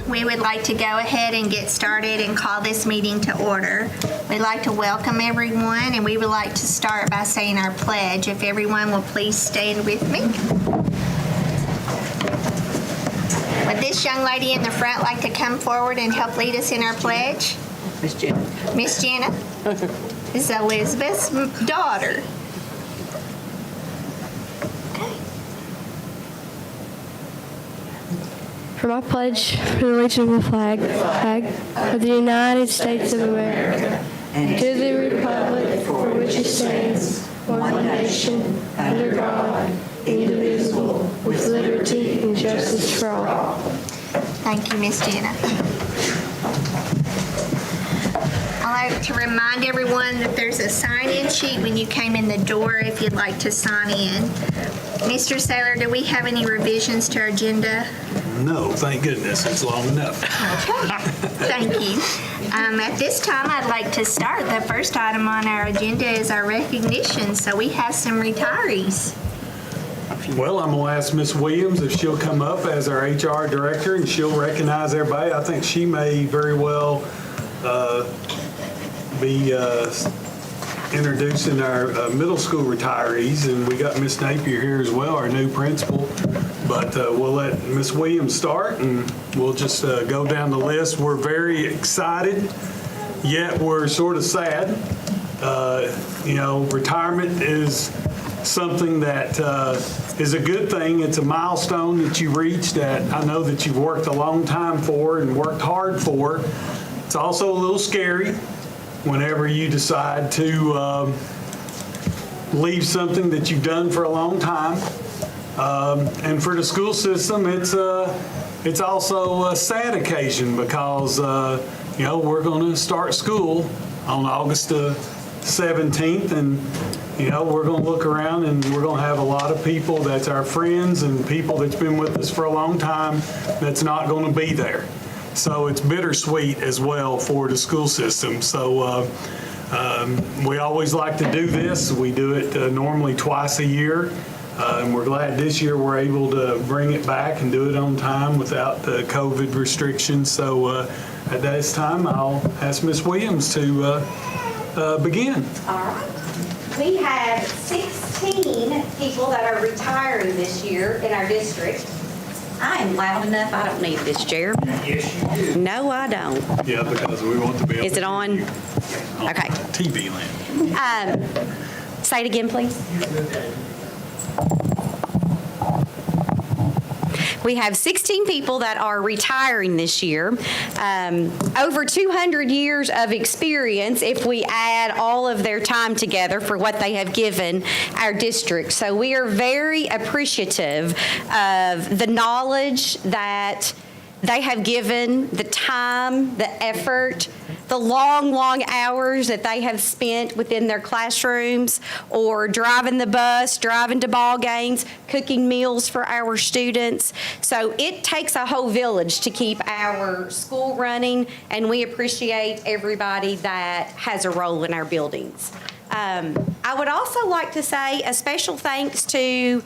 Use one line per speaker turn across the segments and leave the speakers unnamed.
We would like to go ahead and get started and call this meeting to order. We'd like to welcome everyone, and we would like to start by saying our pledge. If everyone will please stand with me. Would this young lady in the front like to come forward and help lead us in our pledge?
Miss Jenna.
Miss Jenna? This is Elizabeth's daughter.
For my pledge, for the Legion of the flag of the United States of America, and to the republic for which it stands, one nation, under God, indivisible, with liberty and justice for all.
Thank you, Miss Jenna. I'd like to remind everyone that there's a sign-in sheet when you came in the door if you'd like to sign in. Mr. Saylor, do we have any revisions to our agenda?
No, thank goodness. It's long enough.
Okay, thank you. At this time, I'd like to start. The first item on our agenda is our recognition, so we have some retirees.
Well, I'm going to ask Ms. Williams if she'll come up as our HR director, and she'll recognize everybody. I think she may very well be introducing our middle school retirees, and we got Ms. Napier here as well, our new principal. But we'll let Ms. Williams start, and we'll just go down the list. We're very excited, yet we're sort of sad. Retirement is something that is a good thing. It's a milestone that you reach that I know that you've worked a long time for and worked hard for. It's also a little scary whenever you decide to leave something that you've done for a long time. And for the school system, it's also a sad occasion because, we're going to start school on August 17th, and, we're going to look around and we're going to have a lot of people that's our friends and people that's been with us for a long time that's not going to be there. So it's bittersweet as well for the school system. So we always like to do this. We do it normally twice a year. And we're glad this year we're able to bring it back and do it on time without the COVID restrictions. So at this time, I'll ask Ms. Williams to begin.
All right. We have 16 people that are retiring this year in our district. I am loud enough. I don't need this chair.
Yes, you do.
No, I don't.
Yeah, because we want to be able
Is it on? Okay.
TV land.
Say it again, please. We have 16 people that are retiring this year. Over 200 years of experience if we add all of their time together for what they have given our district. So we are very appreciative of the knowledge that they have given, the time, the effort, the long hours that they have spent within their classrooms or driving the bus, driving to ball games, cooking meals for our students. So it takes a whole village to keep our school running, and we appreciate everybody that has a role in our buildings. I would also like to say a special thanks to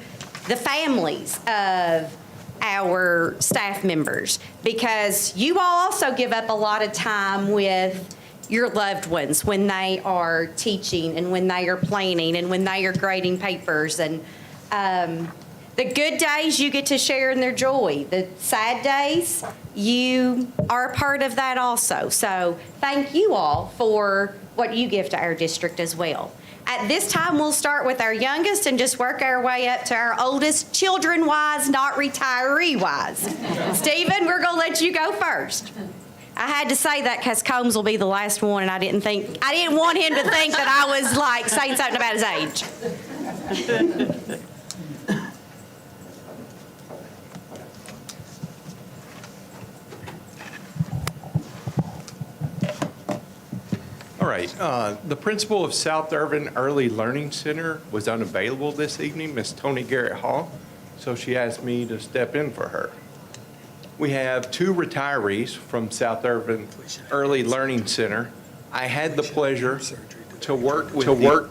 the families of our staff members, because you all also give up a lot of time with your loved ones when they are teaching and when they are planning and when they are grading papers. And the good days you get to share in their joy. The sad days, you are a part of that also. So thank you all for what you give to our district as well. At this time, we'll start with our youngest and just work our way up to our oldest, children-wise, not retiree-wise. Stephen, we're going to let you go first. I had to say that because Combs will be the last one, and I didn't want him to think that I was like saying something about his age.
All right, the principal of South Irvin Early Learning Center was unavailable this evening, Miss Tony Garrett Hall, so she asked me to step in for her. We have two retirees from South Irvin Early Learning Center. I had the pleasure to work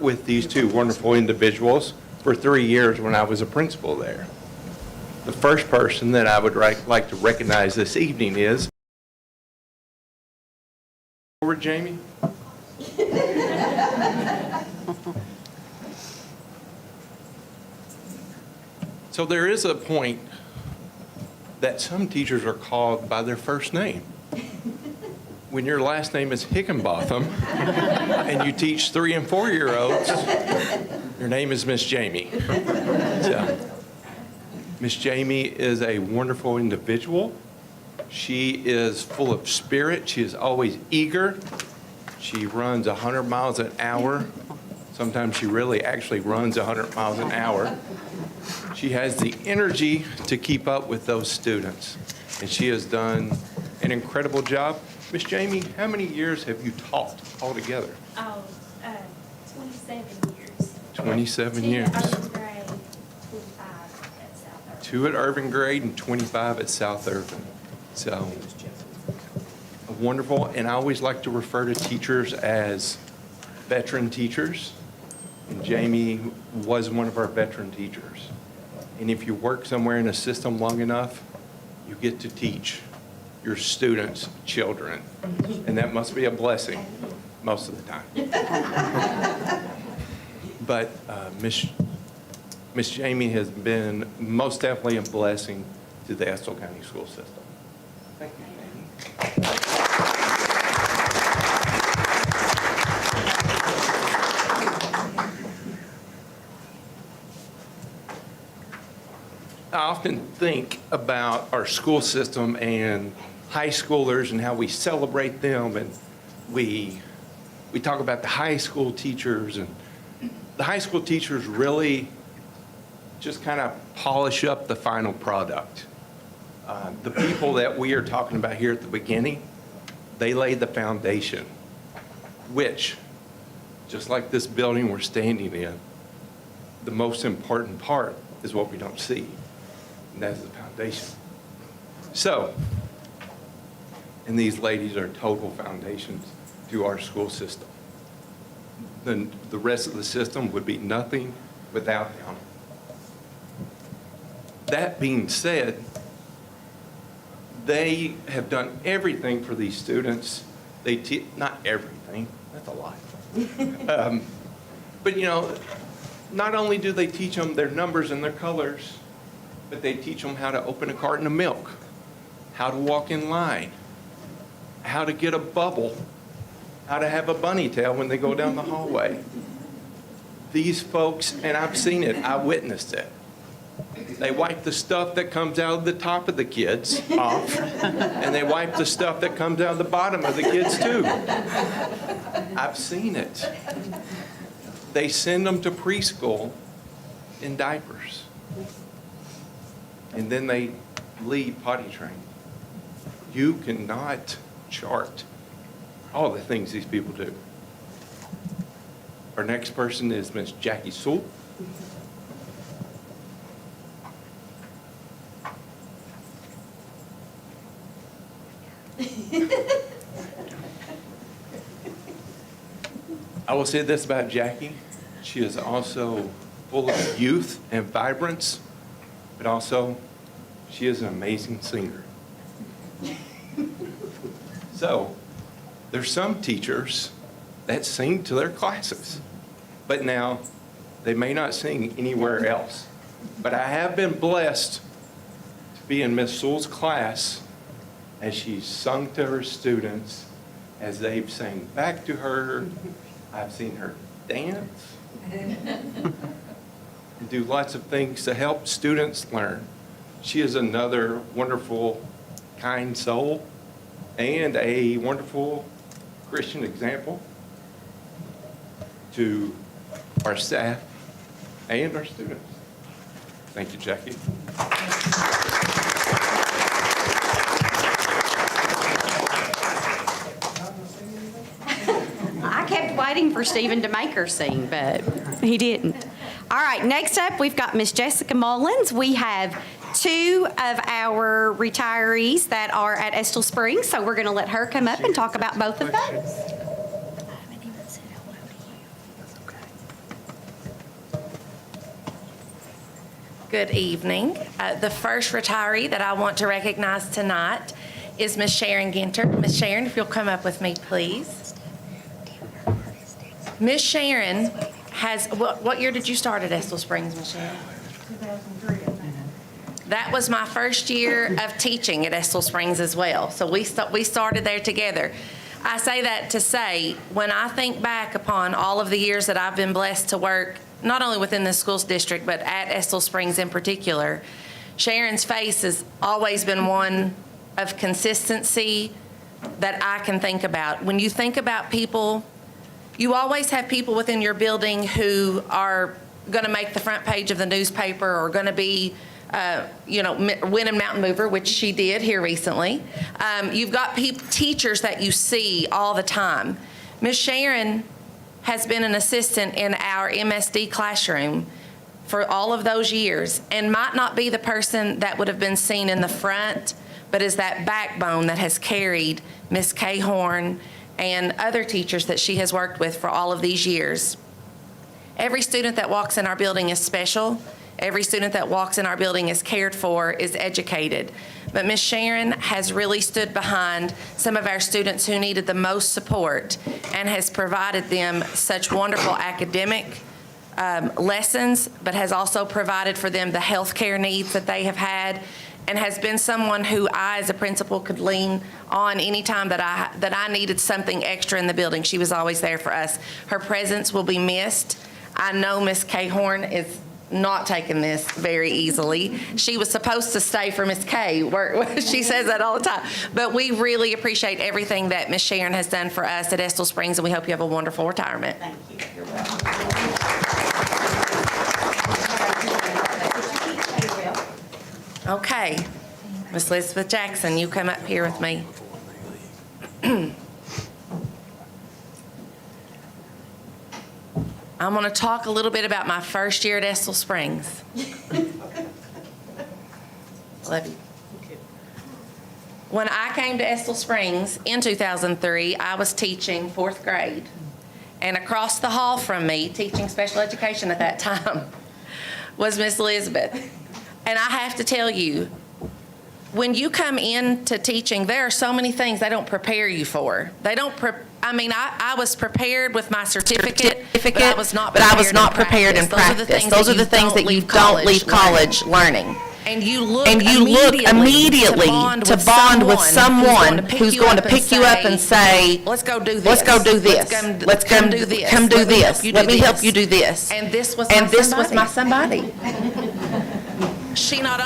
with these two wonderful individuals for 3 years when I was a principal there. The first person that I would like to recognize this evening is forward, Jamie. So there is a point that some teachers are called by their first name. When your last name is Higginbotham and you teach 3- and 4-year-olds, your name is Miss Jamie. So, Miss Jamie is a wonderful individual. She is full of spirit. She is always eager. She runs 100 miles an hour. Sometimes she really actually runs 100 miles an hour. She has the energy to keep up with those students, and she has done an incredible job. Miss Jamie, how many years have you taught altogether?
27 years.
27
Two
years.
at Irvin grade, 25 at South Irvin.
2 at Irving grade and 25 at South Irvin. So, wonderful. And I always like to refer to teachers as veteran teachers. And Jamie was one of our veteran teachers. And if you work somewhere in a system long enough, you get to teach your students' children. And that must be a blessing most of the time. But Miss Jamie has been most definitely a blessing to the Estill County School System. Thank you, Jamie. I often think about our school system and high schoolers and how we celebrate them, and we talk about the high school teachers, and the high school teachers really just kind of polish up the final product. The people that we are talking about here at the beginning, they laid the foundation, which, just like this building we're standing in, the most important part is what we don't see, and that's the foundation. So, and these ladies are total foundations to our school system. Then the rest of the system would be nothing without them. That being said, they have done everything for these students. Not everything, that's a lie. But you know, not only do they teach them their numbers and their colors, but they teach them how to open a carton of milk, how to walk in line, how to get a bubble, how to have a bunny tail when they go down the hallway. These folks, and I've seen it, I witnessed it. They wipe the stuff that comes out of the top of the kids off, and they wipe the stuff that comes out of the bottom of the kids too. I've seen it. They send them to preschool in diapers, and then they lead potty training. You cannot chart all the things these people do. Our next person is Miss Jackie Sewell. I will say this about Jackie. She is also full of youth and vibrance, but also she is an amazing singer. So, there's some teachers that sing to their classes, but now they may not sing anywhere else. But I have been blessed to be in Miss Sewell's class as she's sung to her students, as they've sang back to her. I've seen her dance and do lots of things to help students learn. She is another wonderful, kind soul and a wonderful Christian example to our staff and our students. Thank you, Jackie.
I kept waiting for Stephen to make her sing, but he didn't. All right, next up, we've got Miss Jessica Mullins. We have 2 of our retirees that are at Estill Springs, so we're going to let her come up and talk about both of those.
Good evening. The first retiree that I want to recognize tonight is Miss Sharon Ginter. Miss Sharon, if you'll come up with me, please. Miss Sharon has, what year did you start at Estill Springs, Miss Sharon?
2003, I think.
That was my first year of teaching at Estill Springs as well. So we started there together. I say that to say, when I think back upon all of the years that I've been blessed to work, not only within the schools district, but at Estill Springs in particular, Sharon's face has always been one of consistency that I can think about. When you think about people, you always have people within your building who are going to make the front page of the newspaper or going to be win a mountain mover, which she did here recently. You've got teachers that you see all the time. Miss Sharon has been an assistant in our MSD classroom for all of those years and might not be the person that would have been seen in the front, but is that backbone that has carried Miss Kay Horn and other teachers that she has worked with for all of these years. Every student that walks in our building is special. Every student that walks in our building is cared for, is educated. But Miss Sharon has really stood behind some of our students who needed the most support and has provided them such wonderful academic lessons, but has also provided for them the health care needs that they have had, and has been someone who I, as a principal, could lean on anytime that I needed something extra in the building. She was always there for us. Her presence will be missed. I know Miss Kay Horn is not taking this very easily. She was supposed to stay for Miss Kay. She says that all the time. But we really appreciate everything that Miss Sharon has done for us at Estill Springs, and we hope you have a wonderful retirement.
Thank you. You're welcome.
Okay. Miss Elizabeth Jackson, you come up here with me. I'm going to talk a little bit about my first year at Estill Springs. Love you. When I came to Estill Springs in 2003, I was teaching 4th grade. And across the hall from me, teaching special education at that time, was Miss Elizabeth. And I have to tell you, when you come into teaching, there are so many things they don't prepare you for. I was prepared with my certificate, but I was not prepared in practice. Those are the things that you don't leave college learning. And you look immediately to bond with someone who's going to pick you up and say, let's go do this. Let's come do this. Let me help you do this. And this was my somebody. She not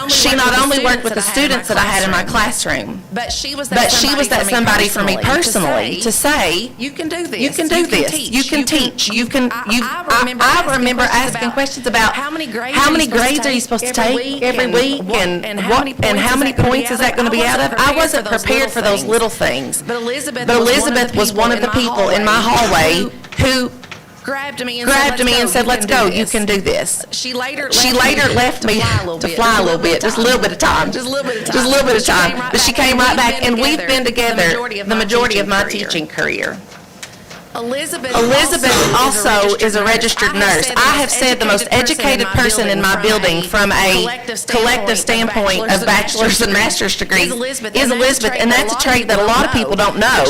only worked with the students that I had in my classroom, but she was that somebody for me personally to say, you can do this. You can do this. You can teach. I remember asking questions about how many grades are you supposed to take every week, and how many points is that going to be out of? I wasn't prepared for those little things. But Elizabeth was one of the people in my hallway who grabbed me and said, let's go, you can do this. She later left me to fly a little bit, just a little bit of time. But she came right back, and we've been together the majority of my teaching career. Elizabeth also is a registered nurse. I have said the most educated person in my building from a collective standpoint of bachelor's and master's degrees is Elizabeth, and that's a trait that a lot of people don't know.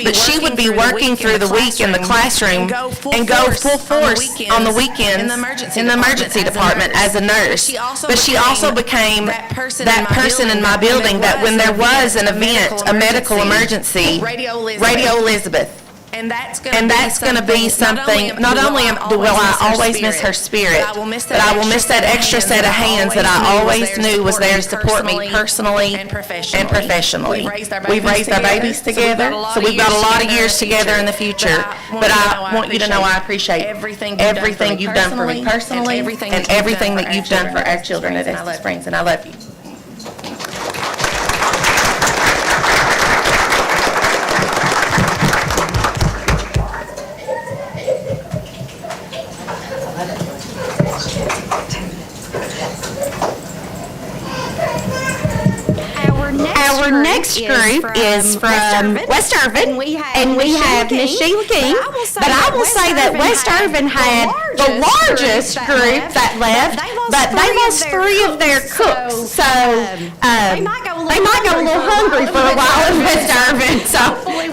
But she would be working through the week in the classroom and go full force on the weekends in the emergency department as a nurse. But she also became that person in my building that when there was an event, a medical emergency, Radio Elizabeth. And that's going to be something, not only will I always miss her spirit, but I will miss that extra set of hands that I always knew was there to support me personally and professionally. We've raised our babies together, so we've got a lot of years together in the future. But I want you to know I appreciate everything you've done for me personally and everything that you've done for our children at Estill Springs, and I love you.
Our next group is from West Irvin, and we have Miss Sheila King. But I will say that West Irvin had the largest group that left, but they lost 3 of their cooks. So they might go a little hungry for a while in West Irvin. So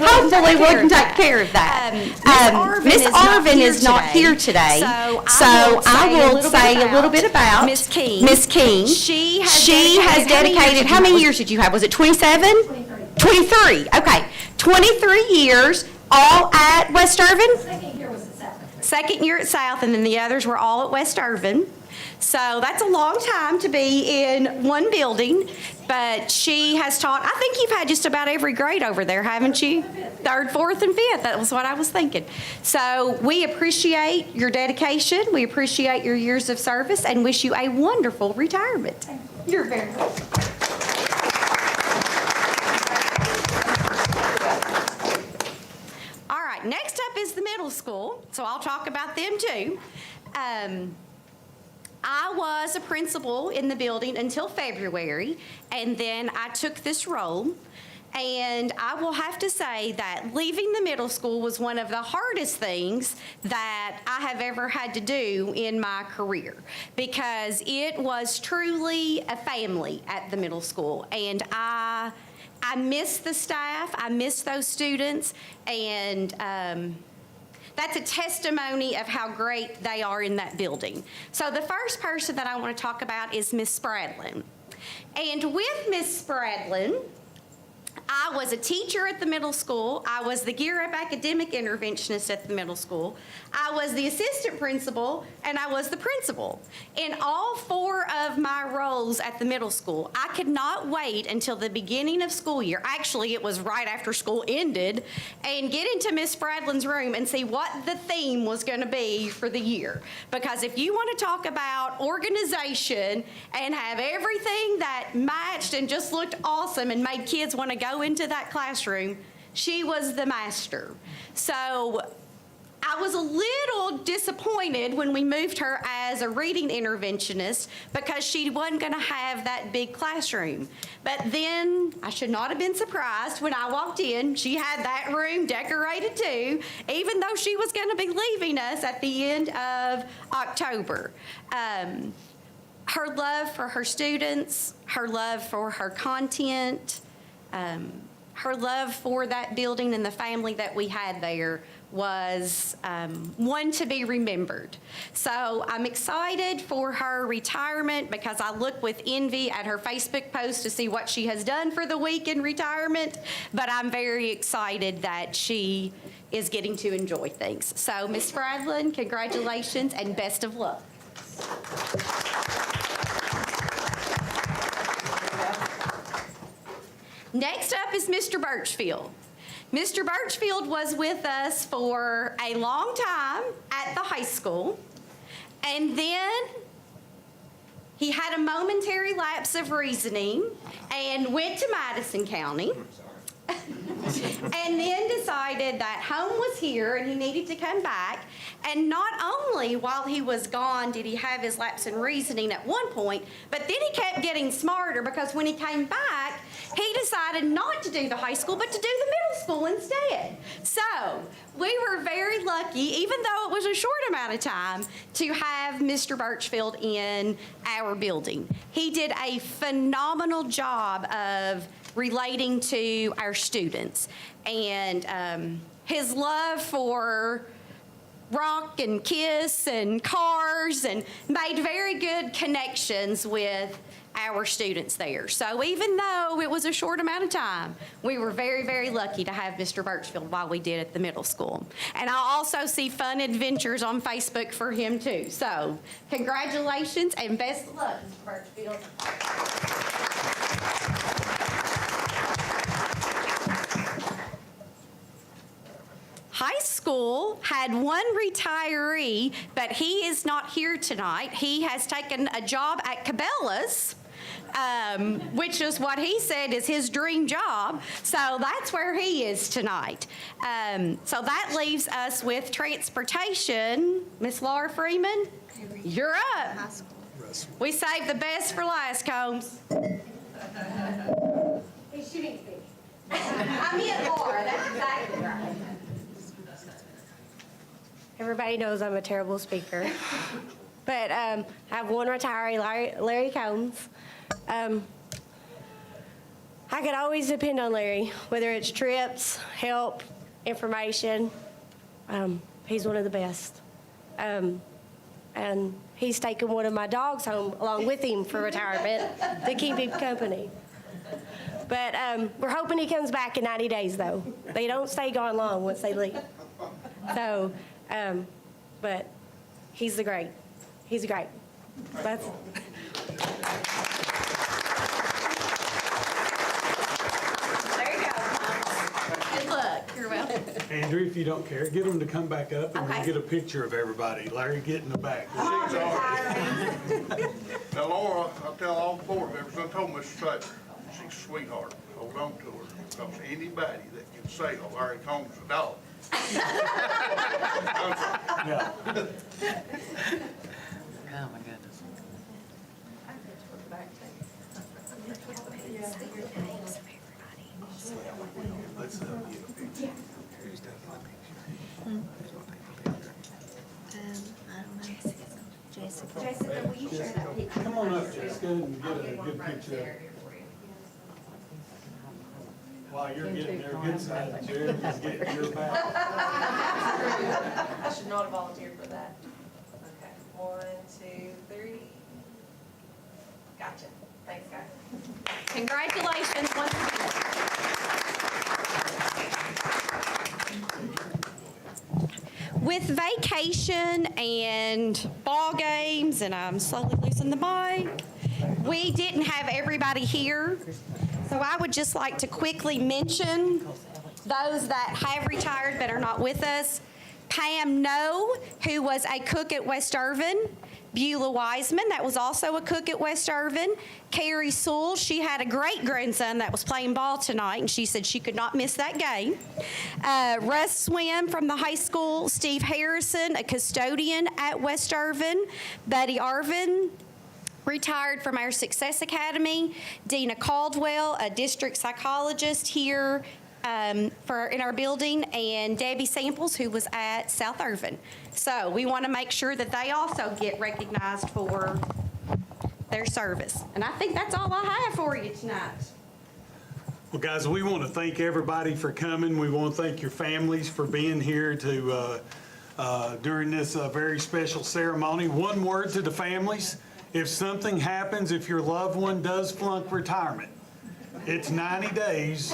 hopefully we can take care of that. Miss Irvin is not here today, so I will say a little bit about Miss King. She has dedicated, how many years did you have? Was it 27? 23. Okay. 23 years, all at West Irvin? Second year at South, and then the others were all at West Irvin. So that's a long time to be in one building, but she has taught, I think you've had just about every grade over there, haven't you? 3rd, 4th, and 5th. That was what I was thinking. So we appreciate your dedication. We appreciate your years of service and wish you a wonderful retirement. You're very welcome. All right, next up is the middle school, so I'll talk about them too. I was a principal in the building until February, and then I took this role. And I will have to say that leaving the middle school was one of the hardest things that I have ever had to do in my career, because it was truly a family at the middle school. And I miss the staff, I miss those students, and that's a testimony of how great they are in that building. So the first person that I want to talk about is Miss Spradling. And with Miss Spradling, I was a teacher at the middle school. I was the Gear Up academic interventionist at the middle school. I was the assistant principal, and I was the principal. In all 4 of my roles at the middle school, I could not wait until the beginning of school year. Actually, it was right after school ended, and get into Miss Spradling's room and see what the theme was going to be for the year. Because if you want to talk about organization and have everything that matched and just looked awesome and made kids want to go into that classroom, she was the master. So I was a little disappointed when we moved her as a reading interventionist, because she wasn't going to have that big classroom. But then I should not have been surprised when I walked in. She had that room decorated too, even though she was going to be leaving us at the end of October. Her love for her students, her love for her content, her love for that building and the family that we had there was one to be remembered. So I'm excited for her retirement, because I look with envy at her Facebook post to see what she has done for the week in retirement, but I'm very excited that she is getting to enjoy things. So Ms. Spradling, congratulations and best of luck. Next up is Mr. Birchfield. Mr. Birchfield was with us for a long time at the high school, and then he had a momentary lapse of reasoning and went to Madison County, and then decided that home was here and he needed to come back. And not only while he was gone did he have his lapse in reasoning at one point, but then he kept getting smarter, because when he came back, he decided not to do the high school, but to do the middle school instead. So we were very lucky, even though it was a short amount of time, to have Mr. Birchfield in our building. He did a phenomenal job of relating to our students, and his love for rock and kiss and cars, and made very good connections with our students there. So even though it was a short amount of time, we were very, very lucky to have Mr. Birchfield while we did at the middle school. And I also see fun adventures on Facebook for him too. So congratulations and best of luck, Mr. Birchfield. High school had one retiree, but he is not here tonight. He has taken a job at Cabela's, which is what he said is his dream job. So that's where he is tonight. So that leaves us with transportation. Miss Laura Freeman, you're up. We saved the best for last, Combs.
He's shooting speech.
I meant are, that's exactly right.
Everybody knows I'm a terrible speaker. But I have one retiree, Larry Combs. I could always depend on Larry, whether it's trips, help, information. He's one of the best. And he's taken one of my dogs home along with him for retirement to keep him company. But we're hoping he comes back in 90 days, though. They don't stay gone long once they leave. So, but he's great. He's great. That's.
There you go. Good luck. You're welcome.
Andrew, if you don't care, get them to come back up and we'll
Okay.
get a picture of everybody. Larry, get in the back.
Now, Laura, I tell all four of them, ever since I told Mr. Sater, she's a sweetheart. Hold on to her, because anybody that can say, oh, Larry Combs is a dog.
Yeah.
Oh, my goodness.
Let's get a picture.
Who's taking the picture?
Jessica, will you share that picture?
Come on up, Jessica, and get a good picture. While you're getting there, good side, Jared is getting your back.
I should not have volunteered for that. Okay, 1, 2, 3. Gotcha. Thanks, guys.
Congratulations once again. With vacation and ball games, and I'm slowly losing the mic, we didn't have everybody here. So I would just like to quickly mention those that have retired but are not with us. Pam No, who was a cook at West Irvin. Beulah Wiseman, that was also a cook at West Irvin. Carrie Sewell, she had a great-grandson that was playing ball tonight, and she said she could not miss that game. Russ Swim from the high school. Steve Harrison, a custodian at West Irvin. Buddy Irvin, retired from our Success Academy. Dina Caldwell, a district psychologist here in our building, and Debbie Samples, who was at South Irvin. So we want to make sure that they also get recognized for their service. And I think that's all I have for you tonight.
Well, guys, we want to thank everybody for coming. We want to thank your families for being here to during this very special ceremony. One word to the families: if something happens, if your loved one does flunk retirement, it's 90 days,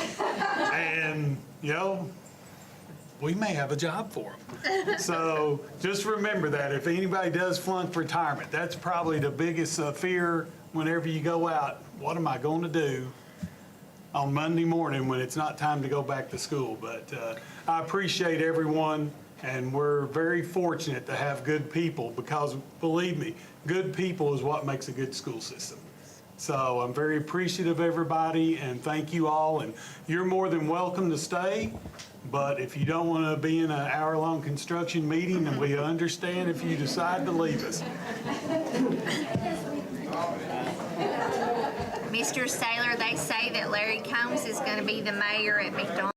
and, you know, we may have a job for them. So just remember that if anybody does flunk retirement, that's probably the biggest fear whenever you go out. What am I going to do on Monday morning when it's not time to go back to school? But I appreciate everyone, and we're very fortunate to have good people, because believe me, good people is what makes a good school system. So I'm very appreciative of everybody, and thank you all. And you're more than welcome to stay, but if you don't want to be in an hour-long construction meeting, then we understand if you decide to leave us.
Mr. Saylor, they say that Larry Combs is going to be the mayor at McDonald's.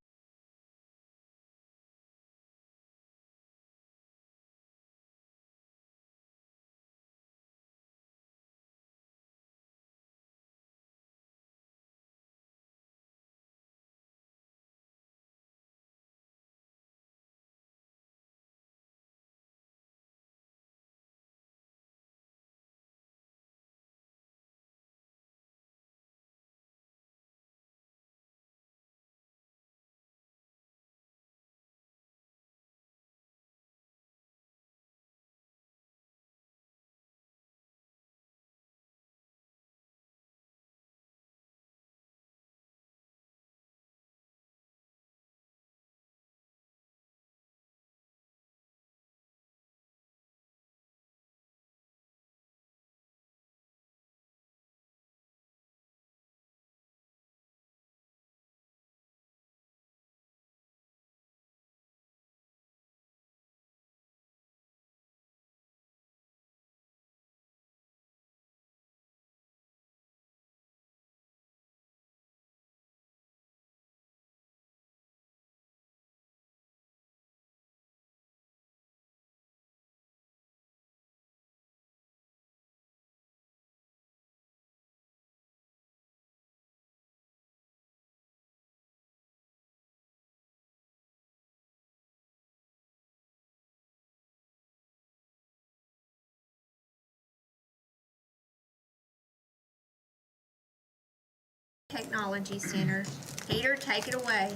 Technology Center. Peter, take it away.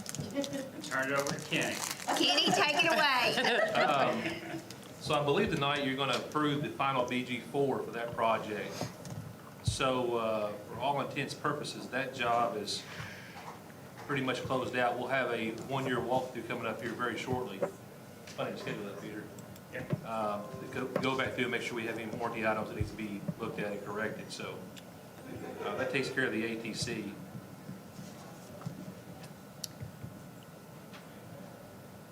Turn it over to Kenny.
Kenny, take it away.
So I believe tonight you're going to approve the final BG4 for that project. So for all intents and purposes, that job is pretty much closed out. We'll have a one-year walkthrough coming up here very shortly. Funny to schedule that, Peter. Go back through and make sure we have any warranty items that need to be looked at and corrected. So that takes care of the ATC.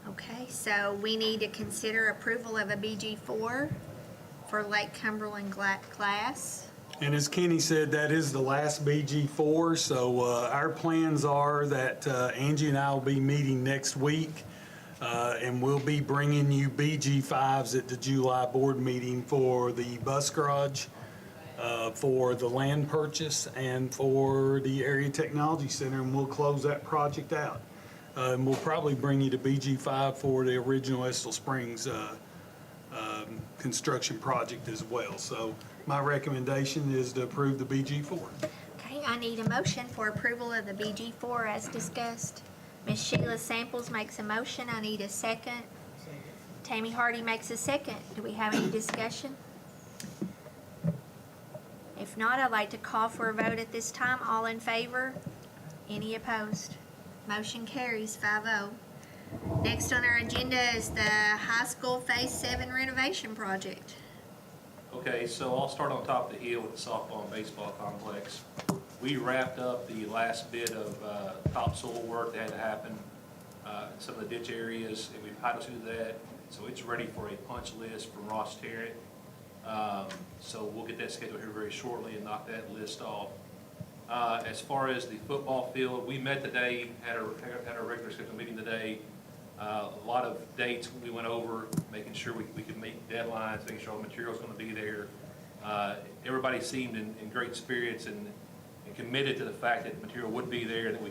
Okay, so we need to consider approval of a BG4 for Lake Cumberland class.
And as Kenny said, that is the last BG4, so our plans are that Angie and I will be meeting next week, and we'll be bringing you BG5s at the July board meeting for the bus garage, for the land purchase, and for the Area Technology Center, and we'll close that project out. And we'll probably bring you to BG5 for the original Estill Springs construction project as well. So my recommendation is to approve the BG4.
Okay, I need a motion for approval of the BG4 as discussed. Ms. Sheila Samples makes a motion. I need a second. Tammy Hardy makes a second. Do we have any discussion? If not, I'd like to call for a vote at this time. All in favor? Any opposed? Motion carries 5-0. Next on our agenda is the high school Phase 7 renovation project.
Okay, so I'll start on top of the hill with the softball and baseball complex. We wrapped up the last bit of topsoil work that had to happen in some of the ditch areas, and we've titled to that. So it's ready for a punch list from Ross Tarrant. So we'll get that scheduled here very shortly and knock that list off. As far as the football field, we met today, had our regular scheduled meeting today. A lot of dates we went over, making sure we could meet deadlines, making sure all the material's going to be there. Everybody seemed in great spirits and committed to the fact that the material would be there and that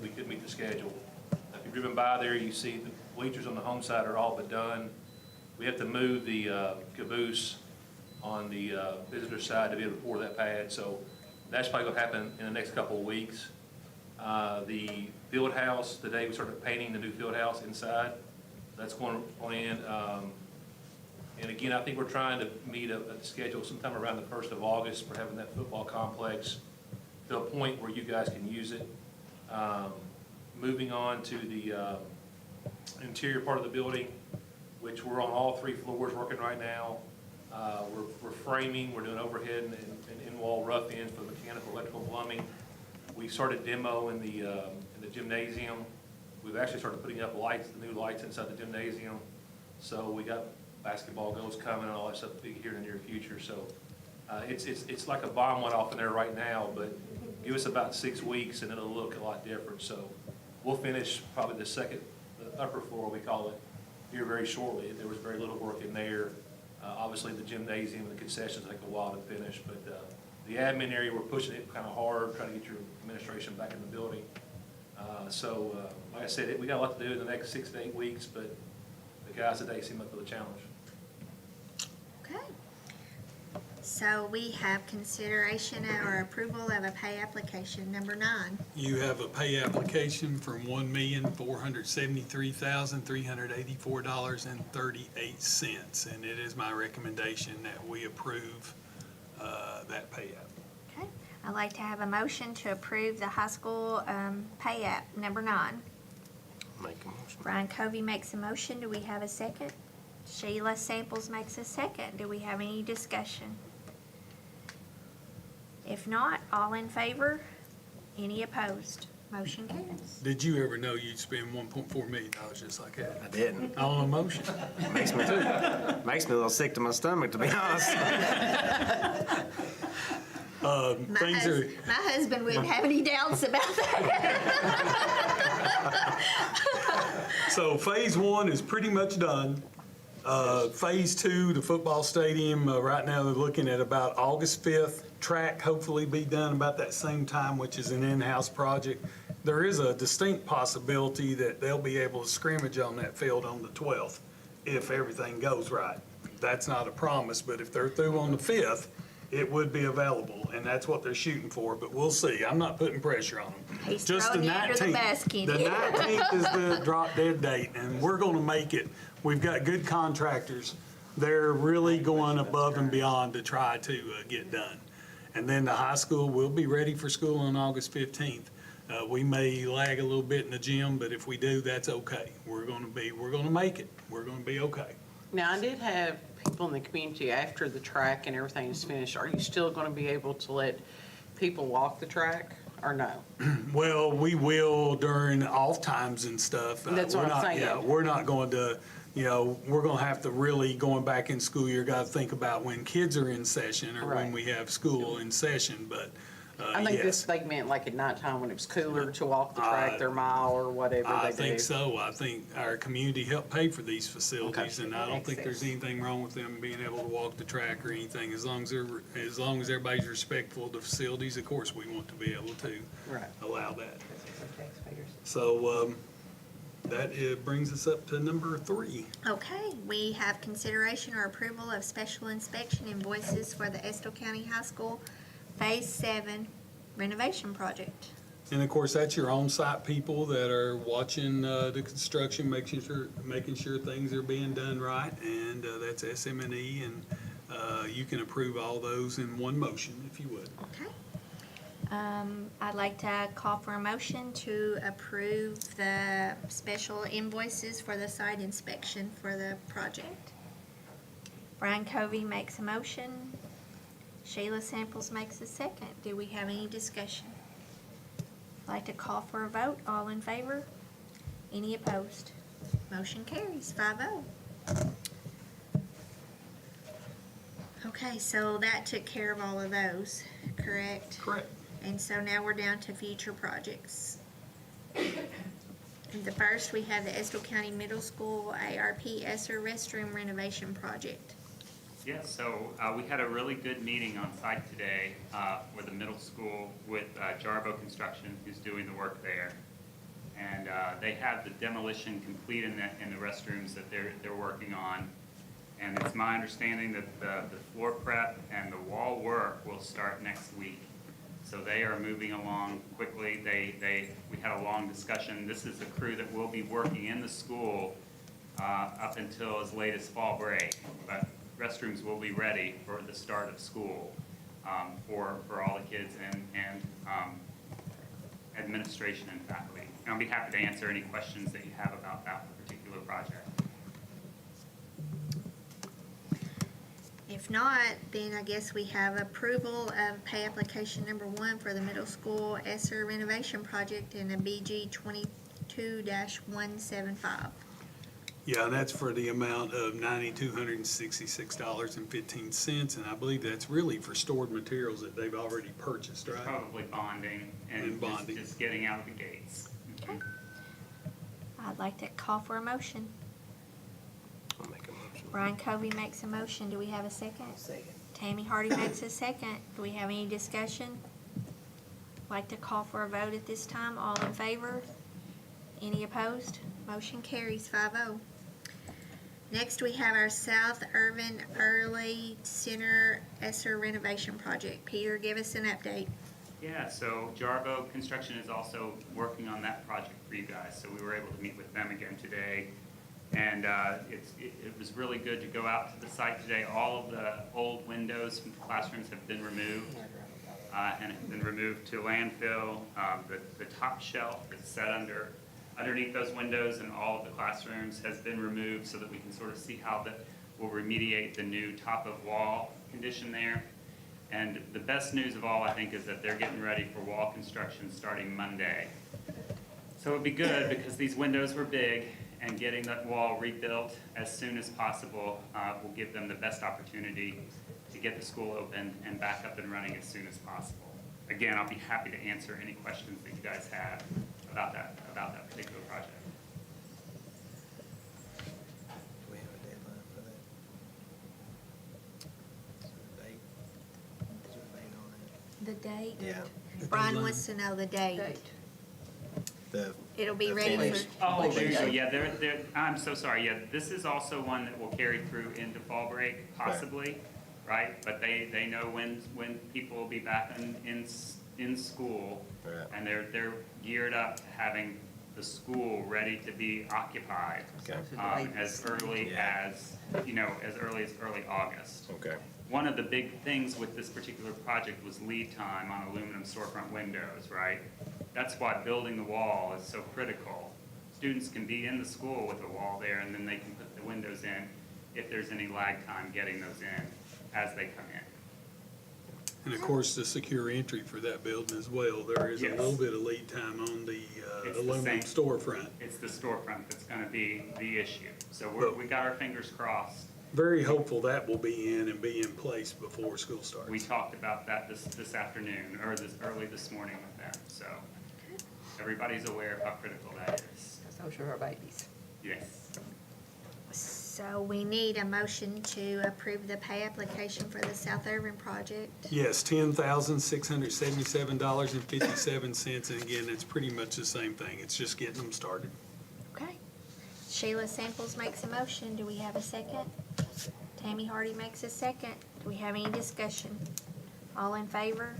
we could meet the schedule. If you've driven by there, you see the bleachers on the home side are all but done. We have to move the caboose on the visitor side to be able to pour that pad. So that's probably going to happen in the next couple of weeks. The field house, today we started painting the new field house inside. That's going in. And again, I think we're trying to meet a schedule sometime around the 1st of August for having that football complex to a point where you guys can use it. Moving on to the interior part of the building, which we're on all 3 floors working right now. We're framing, we're doing overhead and in-wall rough ends for mechanical, electrical, plumbing. We started demo in the gymnasium. We've actually started putting up lights, the new lights inside the gymnasium. So we got basketball goals coming and all that stuff to be here in the near future. So it's like a bomb went off in there right now, but give us about 6 weeks and it'll look a lot different. So we'll finish probably the upper floor, we call it, here very shortly. There was very little work in there. Obviously the gymnasium and the concessions take a while to finish, but the admin area, we're pushing it kind of hard, trying to get your administration back in the building. So like I said, we got a lot to do in the next 6 to 8 weeks, but the guys today seem up for the challenge.
Okay. So we have consideration or approval of a pay application, number 9.
You have a pay application for $1,473,384.38, and it is my recommendation that we approve that pay app.
Okay. I'd like to have a motion to approve the high school pay app, number 9.
Make a motion.
Brian Covey makes a motion. Do we have a second? Sheila Samples makes a second. Do we have any discussion? If not, all in favor? Any opposed? Motion carries.
Did you ever know you'd spend $1.4 million just like that?
I didn't.
On a motion?
Makes me a little sick to my stomach, to be honest.
My husband wouldn't have any doubts about that.
So phase 1 is pretty much done. Phase 2, the football stadium, right now they're looking at about August 5th. Track hopefully be done about that same time, which is an in-house project. There is a distinct possibility that they'll be able to scrimmage on that field on the 12th if everything goes right. That's not a promise, but if they're through on the 5th, it would be available, and that's what they're shooting for, but we'll see. I'm not putting pressure on them.
He's
Just
throwing
the
you under the
19th.
bus, Kenny.
The 19th is the drop dead date, and we're gonna make it. We've got good contractors. They're really going above and beyond to try to get done. And then the high school will be ready for school on August 15th. We may lag a little bit in the gym, but if we do, that's okay. We're gonna make it. We're gonna be okay.
Now, I did have people in the community after the track and everything is finished. Are you still going to be able to let people walk the track or no?
Well, we will during off times and stuff.
That's what
We're
I'm
not-
saying.
Yeah, we're not going to, we're going to have to really, going back in school year, got to think about when kids are in session or when
Right.
we have school in session, but
I think this,
yes.
they meant like at nighttime when it was cooler to walk the track, their mile or whatever
I
they do.
think so. I think our community helped pay for these facilities,
Okay.
and I don't
Makes
think there's
sense.
anything wrong with them being able to walk the track or anything. As long as everybody's respectful of the facilities, of course, we want to be able to
Right.
allow that. So, that brings us up to number 3.
Okay, we have consideration or approval of special inspection invoices for the Estill County High School Phase 7 renovation project.
And of course, that's your on-site people that are watching the construction, making sure things are being done right, and that's SM&E, and you can approve all those in one motion, if you would.
Okay. I'd like to call for a motion to approve the special invoices for the site inspection for the project. Brian Covey makes a motion. Sheila Samples makes a second. Do we have any discussion? I'd like to call for a vote. All in favor? Any opposed? Motion carries 5-0. Okay, so that took care of all of those, correct?
Correct.
And so now we're down to future projects. And the first, we have the Estill County Middle School ARP Esser Restroom renovation project.
Yes, so we had a really good meeting on site today for the middle school with Jarbo Construction, who's doing the work there. And they have the demolition complete in the restrooms that they're working on. And it's my understanding that the floor prep and the wall work will start next week. So they are moving along quickly. We had a long discussion. This is the crew that will be working in the school up until as late as fall break. But restrooms will be ready for the start of school for all the kids and administration and faculty. And I'll be happy to answer any questions that you have about that particular project.
If not, then I guess we have approval of pay application number 1 for the middle school Esser renovation project in a BG 22-175.
Yeah, and that's for the amount of $9,266.15, and I believe that's really for stored materials that they've already purchased, right?
Probably bonding
And
and
bonding.
just getting out of the gates.
Okay. I'd like to call for a motion.
I'll make a motion.
Brian Covey makes a motion. Do we have a second? Second. Tammy Hardy makes a second. Do we have any discussion? Like to call for a vote at this time. All in favor? Any opposed? Motion carries 5-0. Next, we have our South Irvin Early Center Esser renovation project. Peter, give us an update.
Yeah, so Jarbo Construction is also working on that project for you guys. So we were able to meet with them again today. And it was really good to go out to the site today. All of the old windows from the classrooms have been removed and have been removed to landfill. The top shelf that's set underneath those windows in all of the classrooms has been removed so that we can sort of see how that will remediate the new top of wall condition there. And the best news of all, I think, is that they're getting ready for wall construction starting Monday. So it'd be good because these windows were big, and getting that wall rebuilt as soon as possible will give them the best opportunity to get the school open and back up and running as soon as possible. Again, I'll be happy to answer any questions that you guys have about that particular project.
Do we have a deadline for that? Is there a date on
The date?
that? Yeah.
Brian wants to know the date. It'll be ready for.
Oh, there you go. Yeah, I'm so sorry. Yeah, this is also one that will carry through into fall break, possibly. right? But they know when people will be back in school.
Right.
And they're geared up to having the school ready to be occupied.
Okay.
As early as, as early August.
Okay.
One of the big things with this particular project was lead time on aluminum storefront windows, right? That's why building the wall is so critical. Students can be in the school with a wall there, and then they can put the windows in if there's any lag time getting those in as they come in.
And of course, the secure entry for that building as well. There is a
Yes.
little bit of lead time on the
It's the
aluminum
same.
storefront.
It's the storefront that's gonna be the issue. So we got our fingers crossed.
Very hopeful that will be in and be in place before school starts.
We talked about that this afternoon, or early this morning with them, so everybody's aware of how critical that is.
So sure our babies.
Yes.
So we need a motion to approve the pay application for the South Irving project.
Yes, $10,677.57, and again, it's pretty much the same thing. It's just getting them started.
Okay. Sheila Samples makes a motion. Do we have a second? Tammy Hardy makes a second. Do we have any discussion? All in favor?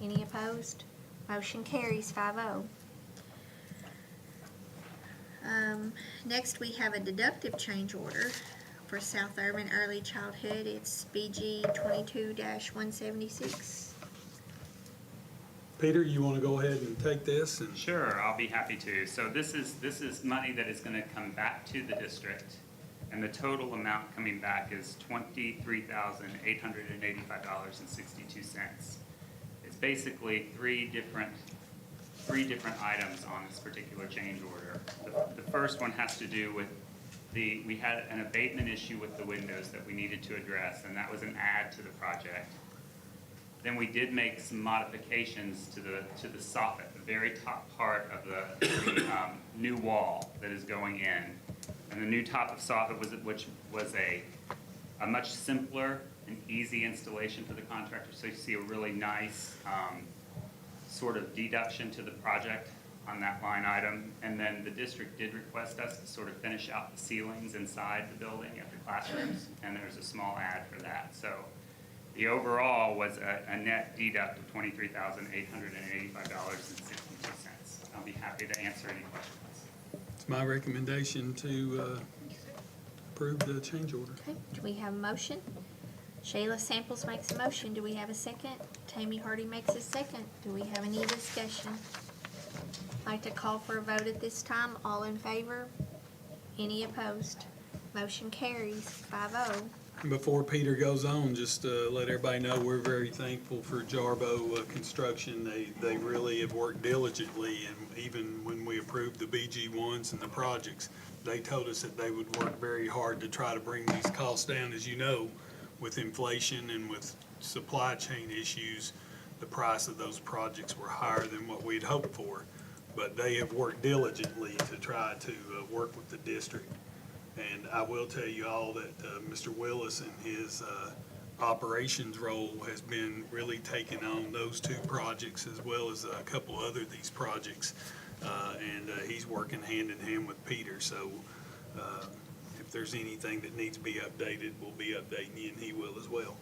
Any opposed? Motion carries 5-0. Next, we have a deductive change order for South Irving Early Childhood. It's BG 22-176.
Peter, you want to go ahead and take this? And
Sure, I'll be happy to. So this is money that is gonna come back to the district, and the total amount coming back is $23,885.62. It's basically three different items on this particular change order. The first one has to do with we had an abatement issue with the windows that we needed to address, and that was an add to the project. Then we did make some modifications to the soffit, the very top part of the new wall that is going in. And the new top of soffit which was a much simpler and easy installation for the contractor. So you see a really nice sort of deduction to the project on that line item. And then the district did request us to sort of finish out the ceilings inside the building at the classrooms, and there's a small add for that. So the overall was a net deduct of $23,885.62. I'll be happy to answer any questions.
it's my recommendation to approve the change order.
Okay, do we have a motion? Sheila Samples makes a motion. Do we have a second? Tammy Hardy makes a second. Do we have any discussion? I'd like to call for a vote at this time. All in favor? Any opposed? Motion carries 5-0.
And before Peter goes on, just let everybody know we're very thankful for Jarbo Construction. They really have worked diligently, and even when we approved the BG1s and the projects, they told us that they would work very hard to try to bring these costs down. As you know, with inflation and with supply chain issues, the price of those projects were higher than what we'd hoped for. But they have worked diligently to try to work with the district. And I will tell you all that Mr. Willis in his operations role has been really taking on those two projects as well as a couple other of these projects. And he's working hand in hand with Peter. So if there's anything that needs to be updated, we'll be updating you, and he will as well.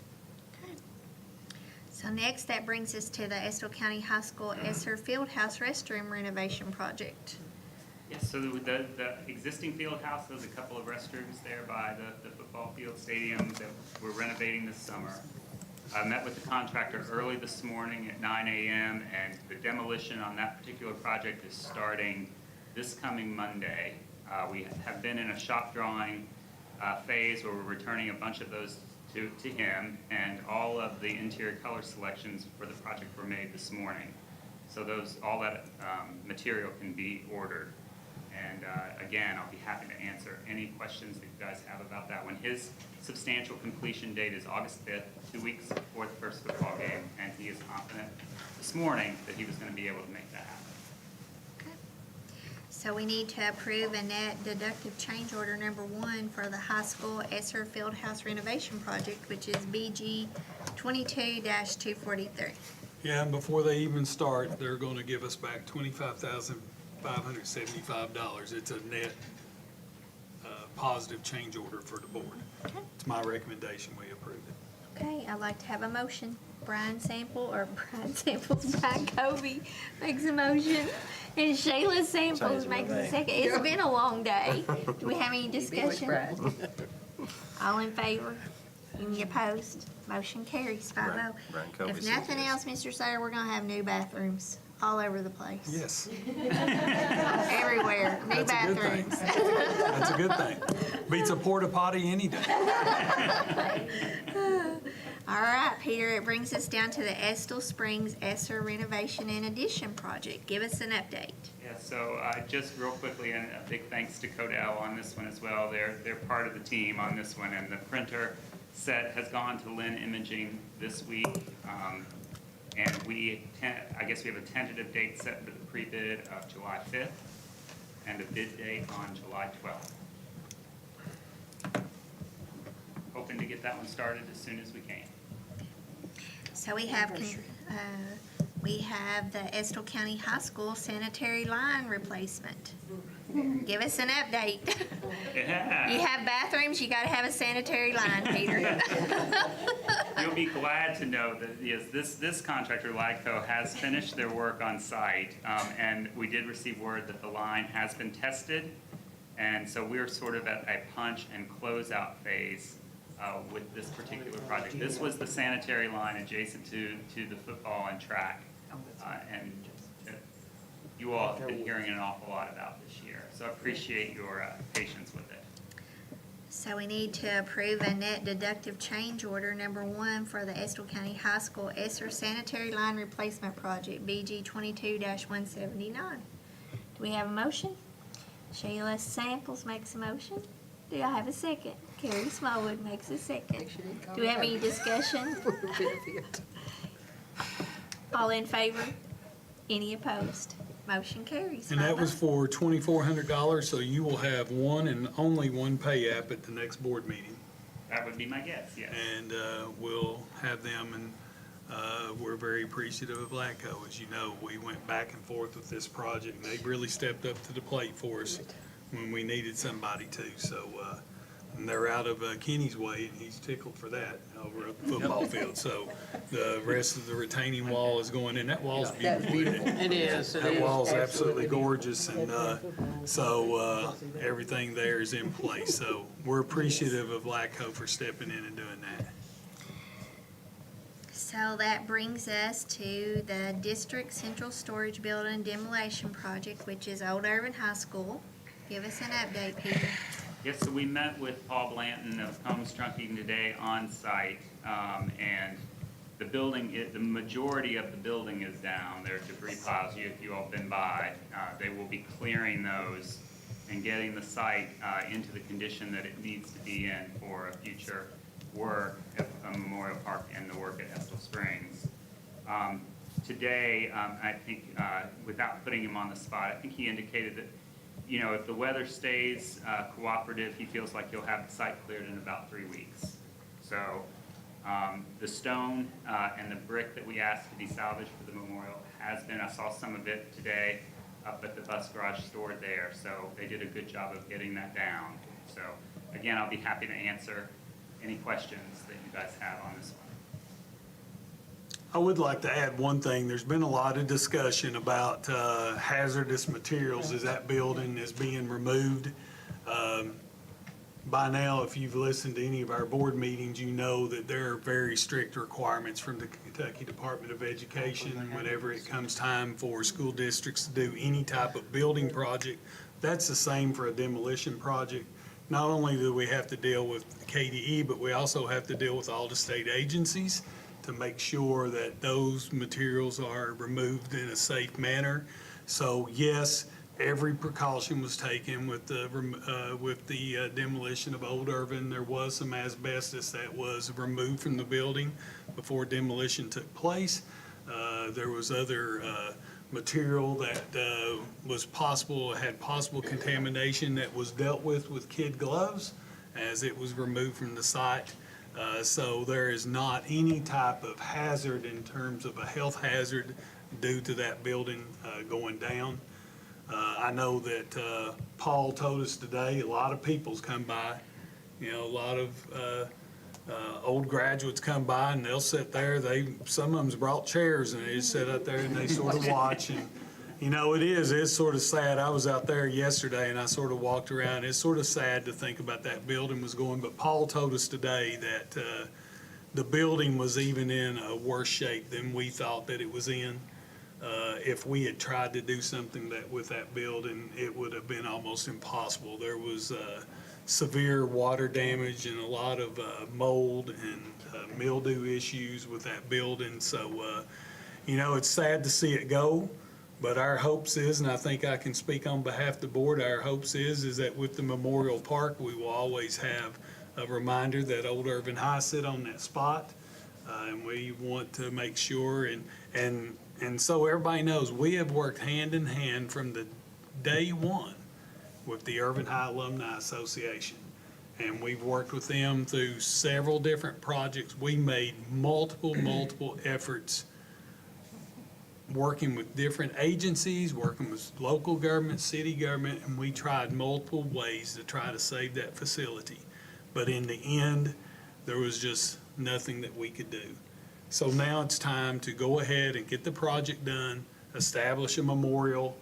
So next, that brings us to the Estill County High School Esser Fieldhouse Restroom Renovation Project.
Yes, so the existing field house, there's a couple of restrooms there by the football field stadium that we're renovating this summer. I met with the contractor early this morning at 9 a.m. and the demolition on that particular project is starting this coming Monday. We have been in a shop drawing phase where we're returning a bunch of those to him, and all of the interior color selections for the project were made this morning. So all that material can be ordered. And again, I'll be happy to answer any questions that you guys have about that one. His substantial completion date is August 5th, 2 weeks before the first football game, and he is confident this morning that he was going to be able to make that happen.
So we need to approve a net deductive change order number 1 for the high school Esser Fieldhouse Renovation Project, which is BG 22-243.
Yeah, and before they even start, they're going to give us back $25,575. It's a net positive change order for the board.
Okay.
It's my recommendation we approve it.
Okay, I'd like to have a motion. Brian Covey makes a motion, and Shayla Samples makes a second. It's been a long day. Do we have any discussion? All in favor? Any opposed? Motion carries 5-0.
Brian Covey
If
says
nothing
yes.
else, Mr. Sayer, we're gonna have new bathrooms all over the place.
Yes,
Everywhere, new
That's a good thing.
bathrooms.
that's a good thing. Beats a porta potty any day.
All right, Peter, it brings us down to the Estill Springs Esser Renovation and Addition Project. Give us an update.
Yeah, so just real quickly, and a big thanks to Codell on this one as well. They're part of the team on this one, and the printer set has gone to Lynn Imaging this week. And I guess we have a tentative date set for the pre-bid of July 5th and a bid date on July 12th. Hoping to get that one started as soon as we can.
So we have the Estill County High School sanitary line replacement. Give us an update.
Yeah.
You have bathrooms, you gotta have a sanitary line, Peter.
You'll be glad to know that, yes, this contractor, LICO, has finished their work on site, and we did receive word that the line has been tested, and so we're sort of at a punch and closeout phase with this particular project. This was the sanitary line adjacent to the football and track, and you all have been hearing an awful lot about this year, so I appreciate your patience with it.
So we need to approve a net deductive change order number 1 for the Estill County High School Esser Sanitary Line Replacement Project, BG 22-179. Do we have a motion? Sheila Samples makes a motion. Do I have a second? Carrie Smallwood makes a second. Do we have any discussion? All in favor? Any opposed? Motion carries.
And that
5-0.
was for $2,400, so you will have one and only one pay app at the next board meeting.
That would be my guess, yes.
And we'll have them, and we're very appreciative of LATCO. As you know, we went back and forth with this project, and they really stepped up to the plate for us when we needed somebody to. So, and they're out of Kenny's way, and he's tickled for that over at the football field. So the rest of the retaining wall is going in. That wall's beautiful.
It is.
That wall's absolutely gorgeous, and so everything there is in place. So we're appreciative of LATCO for stepping in and doing that.
So that brings us to the District Central Storage Building Demolition Project, which is Old Irvin High School. Give us an update, Peter.
Yes, so we met with Paul Blanton of Combs Trunking today on site, and the building, the majority of the building is down. There are debris piles, if you all have been by. They will be clearing those and getting the site into the condition that it needs to be in for a future work at Memorial Park and the work at Estill Springs. Today, I think, without putting him on the spot, I think he indicated that, you know, if the weather stays cooperative, he feels like he'll have the site cleared in about 3 weeks. So the stone and the brick that we asked to be salvaged for the memorial has been, I saw some of it today up at the bus garage stored there. So they did a good job of getting that down. So again, I'll be happy to answer any questions that you guys have on this one.
I would like to add one thing. There's been a lot of discussion about hazardous materials as that building is being removed. By now, if you've listened to any of our board meetings, you know that there are very strict requirements from the Kentucky Department of Education whenever it comes time for school districts to do any type of building project. That's the same for a demolition project. Not only do we have to deal with KDE, but we also have to deal with all the state agencies to make sure that those materials are removed in a safe manner. So yes, every precaution was taken with the demolition of Old Irvin. There was some asbestos that was removed from the building before demolition took place. There was other material that was possible, had possible contamination that was dealt with kid gloves as it was removed from the site. So there is not any type of hazard in terms of a health hazard due to that building going down. I know that Paul told us today a lot of people's come by, you know, a lot of old graduates come by and they'll sit there, some of them's brought chairs and they just sit out there and they sort of watch. And, you know, it's sort of sad. I was out there yesterday and I sort of walked around. It's sort of sad to think about that building was going, but Paul told us today that the building was even in a worse shape than we thought that it was in. If we had tried to do something with that building, it would have been almost impossible. There was severe water damage and a lot of mold and mildew issues with that building. So, you know, it's sad to see it go, but our hopes is, and I think I can speak on behalf of the board, our hopes is that with the Memorial Park, we will always have a reminder that Old Irvin High sit on that spot. And we want to make sure, and so everybody knows, we have worked hand in hand from the day one with the Irvin High Alumni Association. And we've worked with them through several different projects. We made multiple efforts working with different agencies, working with local government, city government, and we tried multiple ways to try to save that facility. But in the end, there was just nothing that we could do. So now it's time to go ahead and get the project done, establish a memorial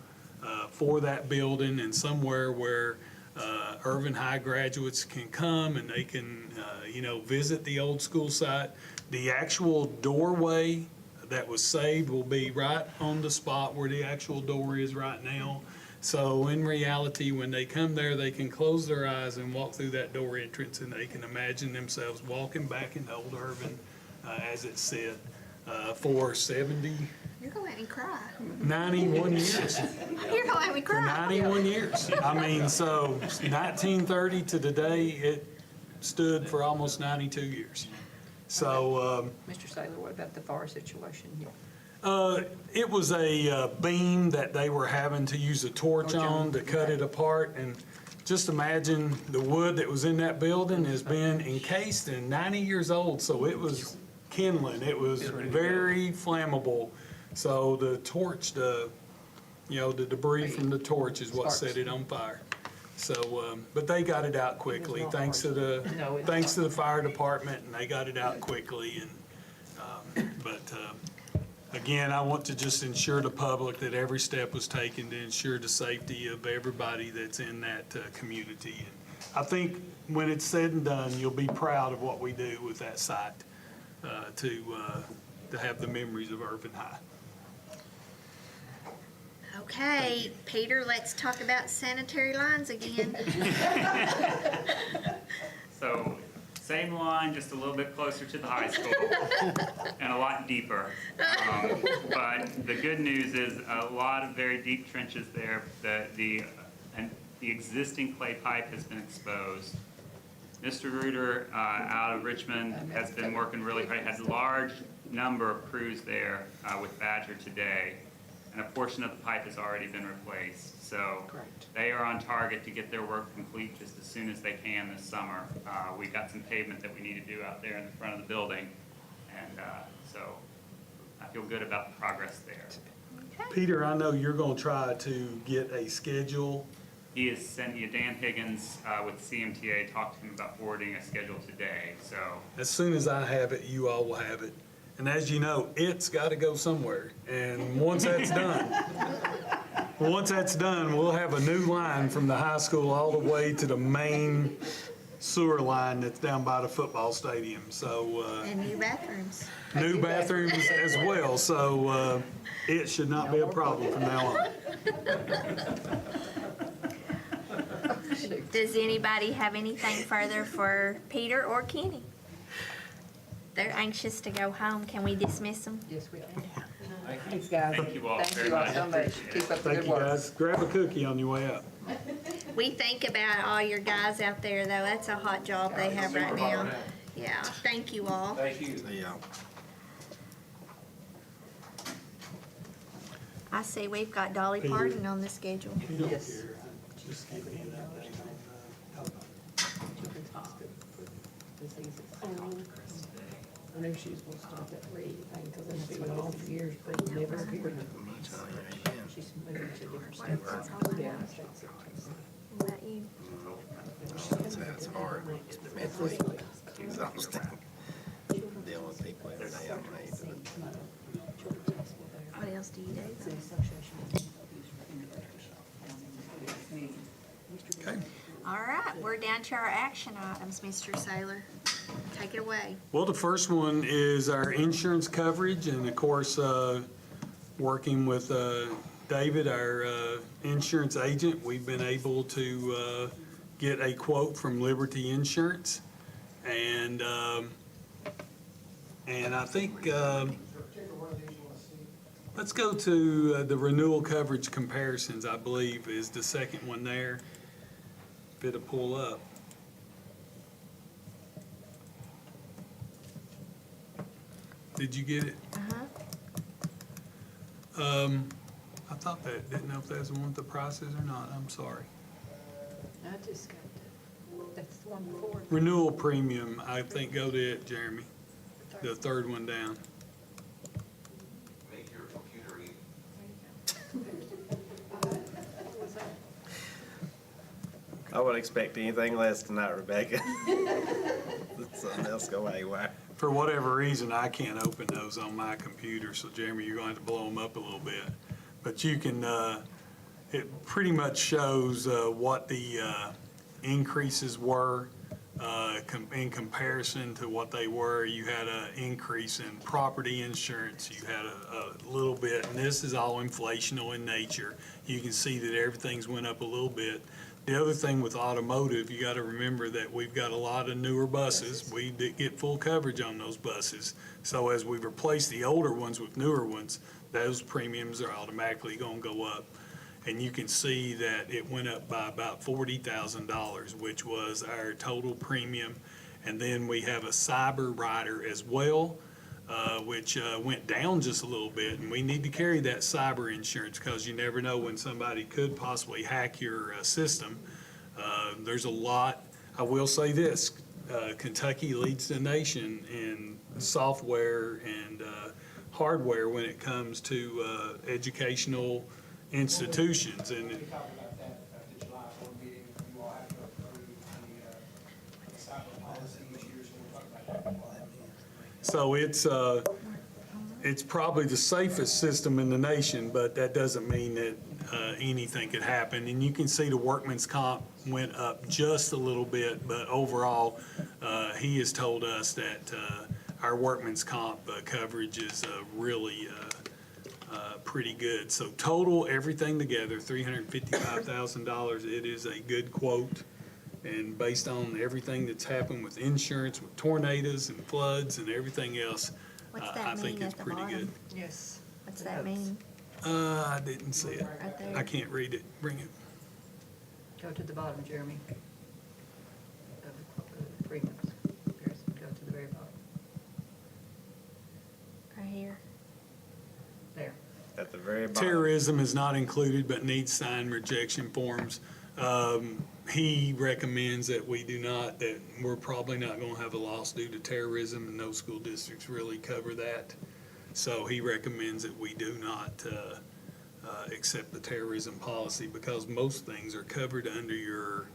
for that building and somewhere where Irvin High graduates can come and they can, you know, visit the old school site. The actual doorway that was saved will be right on the spot where the actual door is right now. So in reality, when they come there, they can close their eyes and walk through that door entrance and they can imagine themselves walking back into Old Irvin as it said for 70,
You're gonna let me cry.
91 years.
You're gonna let me
For
cry.
91 years. I mean, so 1930 to today, it stood for almost 92 years. So,
Mr. Saylor, what about the fire situation here?
it was a beam that they were having to use a torch on to cut it apart. And just imagine the wood that was in that building has been encased and 90 years old, so it was kindling. It was very flammable. So the torch, the debris from the torch is what set it on fire. So, but they got it out quickly, thanks to the fire department, and they got it out quickly. And again, I want to just ensure the public that every step was taken to ensure the safety of everybody that's in that community. And I think when it's said and done, you'll be proud of what we do with that site to have the memories of Irvin High.
Okay, Peter, let's talk about sanitary lines again.
So, same line, just a little bit closer to the high school and a lot deeper. But the good news is a lot of very deep trenches there. The existing clay pipe has been exposed. Mr. Reuter out of Richmond has been working really hard. He has a large number of crews there with Badger today. And a portion of the pipe has already been replaced. So they are on target to get their work complete just as soon as they can this summer. We got some pavement that we need to do out there in the front of the building. And so I feel good about the progress there.
Peter, I know you're going to try to get a schedule.
He is sending Dan Higgins with CMTA talked to him about forwarding a schedule today. So
As soon as I have it, you all will have it. And as you know, it's got to go somewhere. And once that's done, we'll have a new line from the high school all the way to the main sewer line that's down by the football stadium. So
And new bathrooms.
new bathrooms as well. So it should not be a problem from now on.
Does anybody have anything further for Peter or Kenny? They're anxious to go home. Can we dismiss them?
Yes, we are. Thanks, guys.
thank you all
Thank
very
you all
much.
so much.
Appreciate it.
Keep up the
Thank
good
you,
work.
guys. Grab a cookie on your way out.
We think about all your guys out there, though. That's a hot job they have right now. Yeah, thank you all.
Thank you.
Yeah.
I see we've got Dolly
Peter.
Parton on the schedule.
You don't
Yes.
care. Just give me an update on
Children's Hospital diseases. I know she was supposed to start that lead thing, because it's been on for years, but never appeared. She's moving to different states. Yeah.
Is that you?
That's hard. Exhausting.
on to our action items, Mr. Saylor. Take it away.
Well, the first one is our insurance coverage, and of course, working with David, our insurance agent, we've been able to get a quote from Liberty Insurance, and I think let's go to the renewal coverage comparisons. I believe is the second one there. If it'll pull up. Did you get it? I thought that, didn't know if that's the one with the prices or not, I'm sorry.
I just got that's the one before.
Renewal premium, I think, go to it, Jeremy, the third one down.
Make your computer eat. I wouldn't expect anything less tonight, Rebecca. Let something else go haywire.
For whatever reason, I can't open those on my computer, so Jeremy, you're going to have to blow them up a little bit. But you can, it pretty much shows what the increases were in comparison to what they were. You had an increase in property insurance, you had a little bit, and this is all inflational in nature. You can see that everything's went up a little bit. The other thing with automotive, you got to remember that we've got a lot of newer buses. We did get full coverage on those buses. So as we replace the older ones with newer ones, those premiums are automatically going to go up. And you can see that it went up by about $40,000, which was our total premium. And then we have a cyber rider as well, which went down just a little bit. And we need to carry that cyber insurance because you never know when somebody could possibly hack your system. There's a lot. I will say this, Kentucky leads the nation in software and hardware when it comes to educational institutions. And
We talked about that at the July board meeting. You all have to approve the cyber policy each year, so we'll talk about that.
so it's probably the safest system in the nation, but that doesn't mean that anything could happen. And you can see the workman's comp went up just a little bit, but overall, he has told us that our workman's comp coverage is really pretty good. So total, everything together, $355,000. It is a good quote. And based on everything that's happened with insurance, with tornadoes and floods and everything else,
What's
I
that
think
mean
it's
at the
pretty
bottom?
good.
Yes.
What's that mean?
I didn't see it.
Right there.
I can't read it. Bring it.
Go to the bottom, Jeremy. Of the premiums comparison, go to the very bottom.
Right here.
There.
At the very bottom.
Terrorism is not included but needs signed rejection forms. He recommends that we do not, that we're probably not going to have a loss due to terrorism, and no school districts really cover that. So he recommends that we do not accept the terrorism policy because most things are covered under your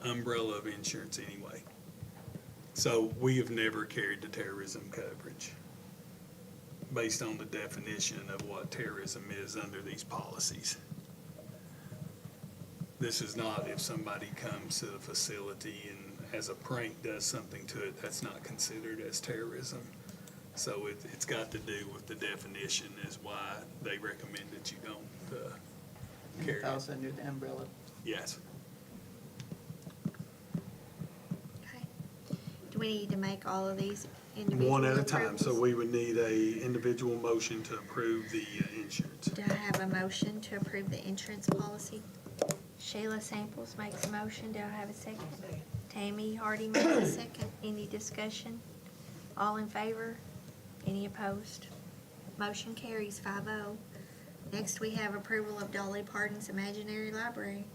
umbrella of insurance anyway. So we have never carried the terrorism coverage based on the definition of what terrorism is under these policies. This is not if somebody comes to the facility and as a prank does something to it, that's not considered as terrorism. So it's got to do with the definition is why they recommend that you don't carry
It
it.
falls under the umbrella.
Yes.
Okay. Do we need to make all of these individual
One at a time. So
approvals?
we would need a individual motion to approve the insurance.
Do I have a motion to approve the insurance policy? Sheila Samples makes a motion. Do I have a second? Tammy Hardy makes a second. Any discussion? All in favor? Any opposed? Motion carries 5-0. Next, we have approval of Dolly Parton's Imaginary Library.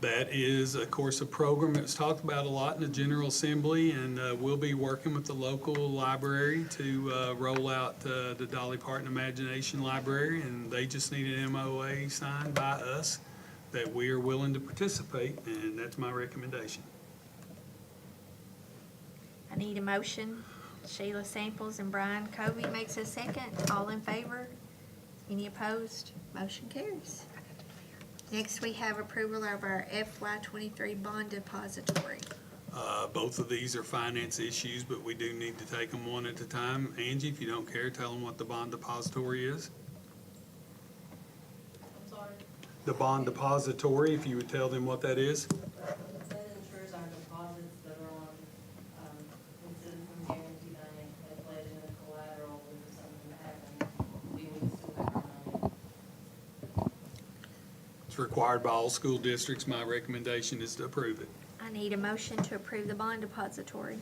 That is, of course, a program that's talked about a lot in the General Assembly, and we'll be working with the local library to roll out the Dolly Parton Imagination Library, and they just need an MOA signed by us that we are willing to participate, and that's my recommendation.
I need a motion. Sheila Samples and Brian Covey makes a second. All in favor? Any opposed? Motion carries. Next, we have approval of our FY23 bond depository.
Both of these are finance issues, but we do need to take them one at a time. Angie, if you don't care, tell them what the bond depository is.
I'm sorry.
The bond depository, if you would tell them what that is.
That ensures our deposits that are on, instead from Guarantee Bank, they pledge in a collateral, if something happened, we would still have our money.
It's required by all school districts. My recommendation is to approve it.
I need a motion to approve the bond depository.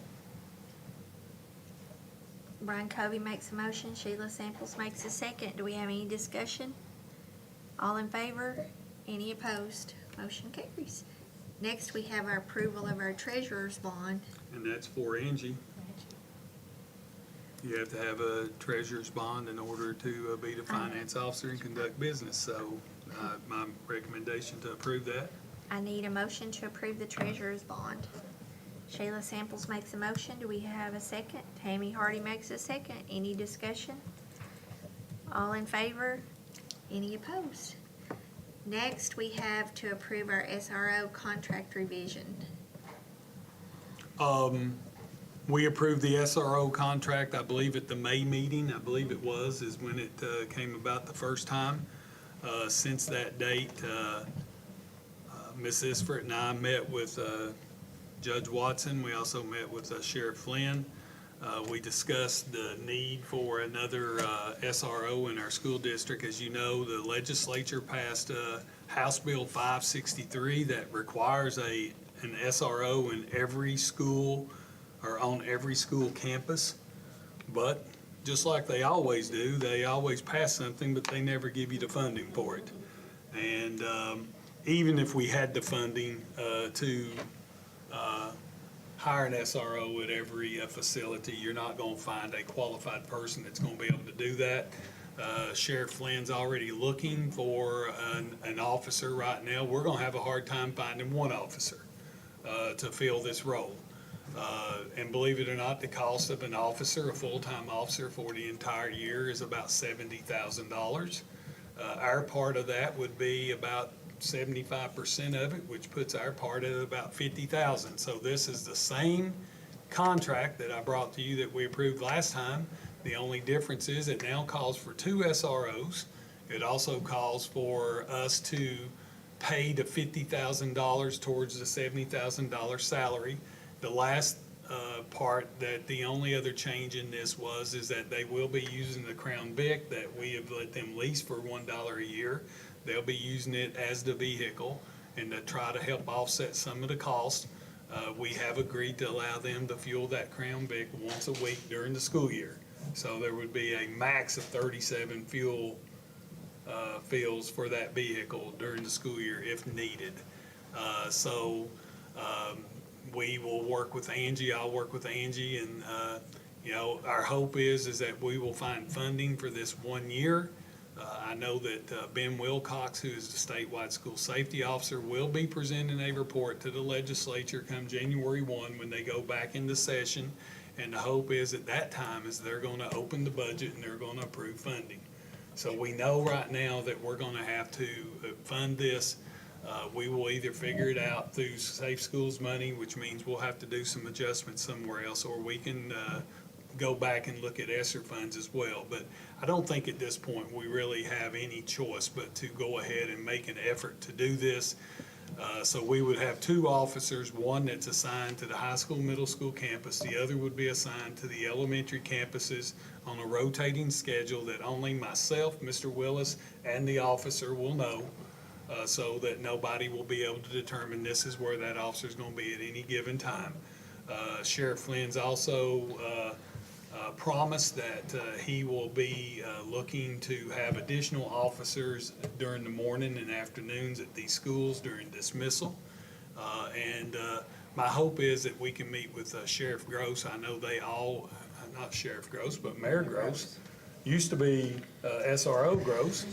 Brian Covey makes a motion, Sheila Samples makes a second. Do we have any discussion? All in favor? Any opposed? Motion carries. Next, we have our approval of our treasurer's bond.
And that's for Angie. You have to have a treasurer's bond in order to be the finance officer and conduct business. So my recommendation to approve that.
I need a motion to approve the treasurer's bond. Sheila Samples makes a motion. Do we have a second? Tammy Hardy makes a second. Any discussion? All in favor? Any opposed? Next, we have to approve our Sro Contract Revision.
We approved the SRO contract, I believe, at the May meeting. I believe it was, is when it came about the first time. Since that date, Ms. Isford and I met with Judge Watson. We also met with Sheriff Flynn. We discussed the need for another SRO in our school district. As you know, the legislature passed House Bill 563 that requires an SRO in every school or on every school campus. But just like they always do, they always pass something, but they never give you the funding for it. And even if we had the funding to hire an SRO at every facility, you're not going to find a qualified person that's going to be able to do that. Sheriff Flynn's already looking for an officer right now. We're going to have a hard time finding one officer to fill this role. And believe it or not, the cost of an officer, a full-time officer for the entire year is about $70,000. Our part of that would be about 75% of it, which puts our part at about $50,000. So this is the same contract that I brought to you that we approved last time. The only difference is it now calls for 2 SROs. It also calls for us to pay the $50,000 towards the $70,000 salary. The last part that the only other change in this is that they will be using the Crown Vic that we have let them lease for $1 a year. They'll be using it as the vehicle, and to try to help offset some of the cost, we have agreed to allow them to fuel that Crown Vic once a week during the school year. So there would be a max of 37 fuel fills for that vehicle during the school year if needed. We will work with Angie, I'll work with Angie, and our hope is that we will find funding for this 1 year. I know that Ben Wilcox, who is the statewide school safety officer, will be presenting a report to the legislature come January 1 when they go back into session. And the hope is at that time is they're going to open the budget and they're going to approve funding. So we know right now that we're going to have to fund this. We will either figure it out through Safe Schools money, which means we'll have to do some adjustments somewhere else, or we can go back and look at Esser funds as well. But I don't think at this point we really have any choice but to go ahead and make an effort to do this. So we would have 2 officers, one that's assigned to the high school, middle school campus. The other would be assigned to the elementary campuses on a rotating schedule that only myself, Mr. Willis, and the officer will know. So that nobody will be able to determine this is where that officer is going to be at any given time. Sheriff Flynn's also promised that he will be looking to have additional officers during the morning and afternoons at these schools during dismissal. And my hope is that we can meet with Sheriff Gross. I know they all, not Sheriff Gross, but Mayor Gross, used to be SRO Gross,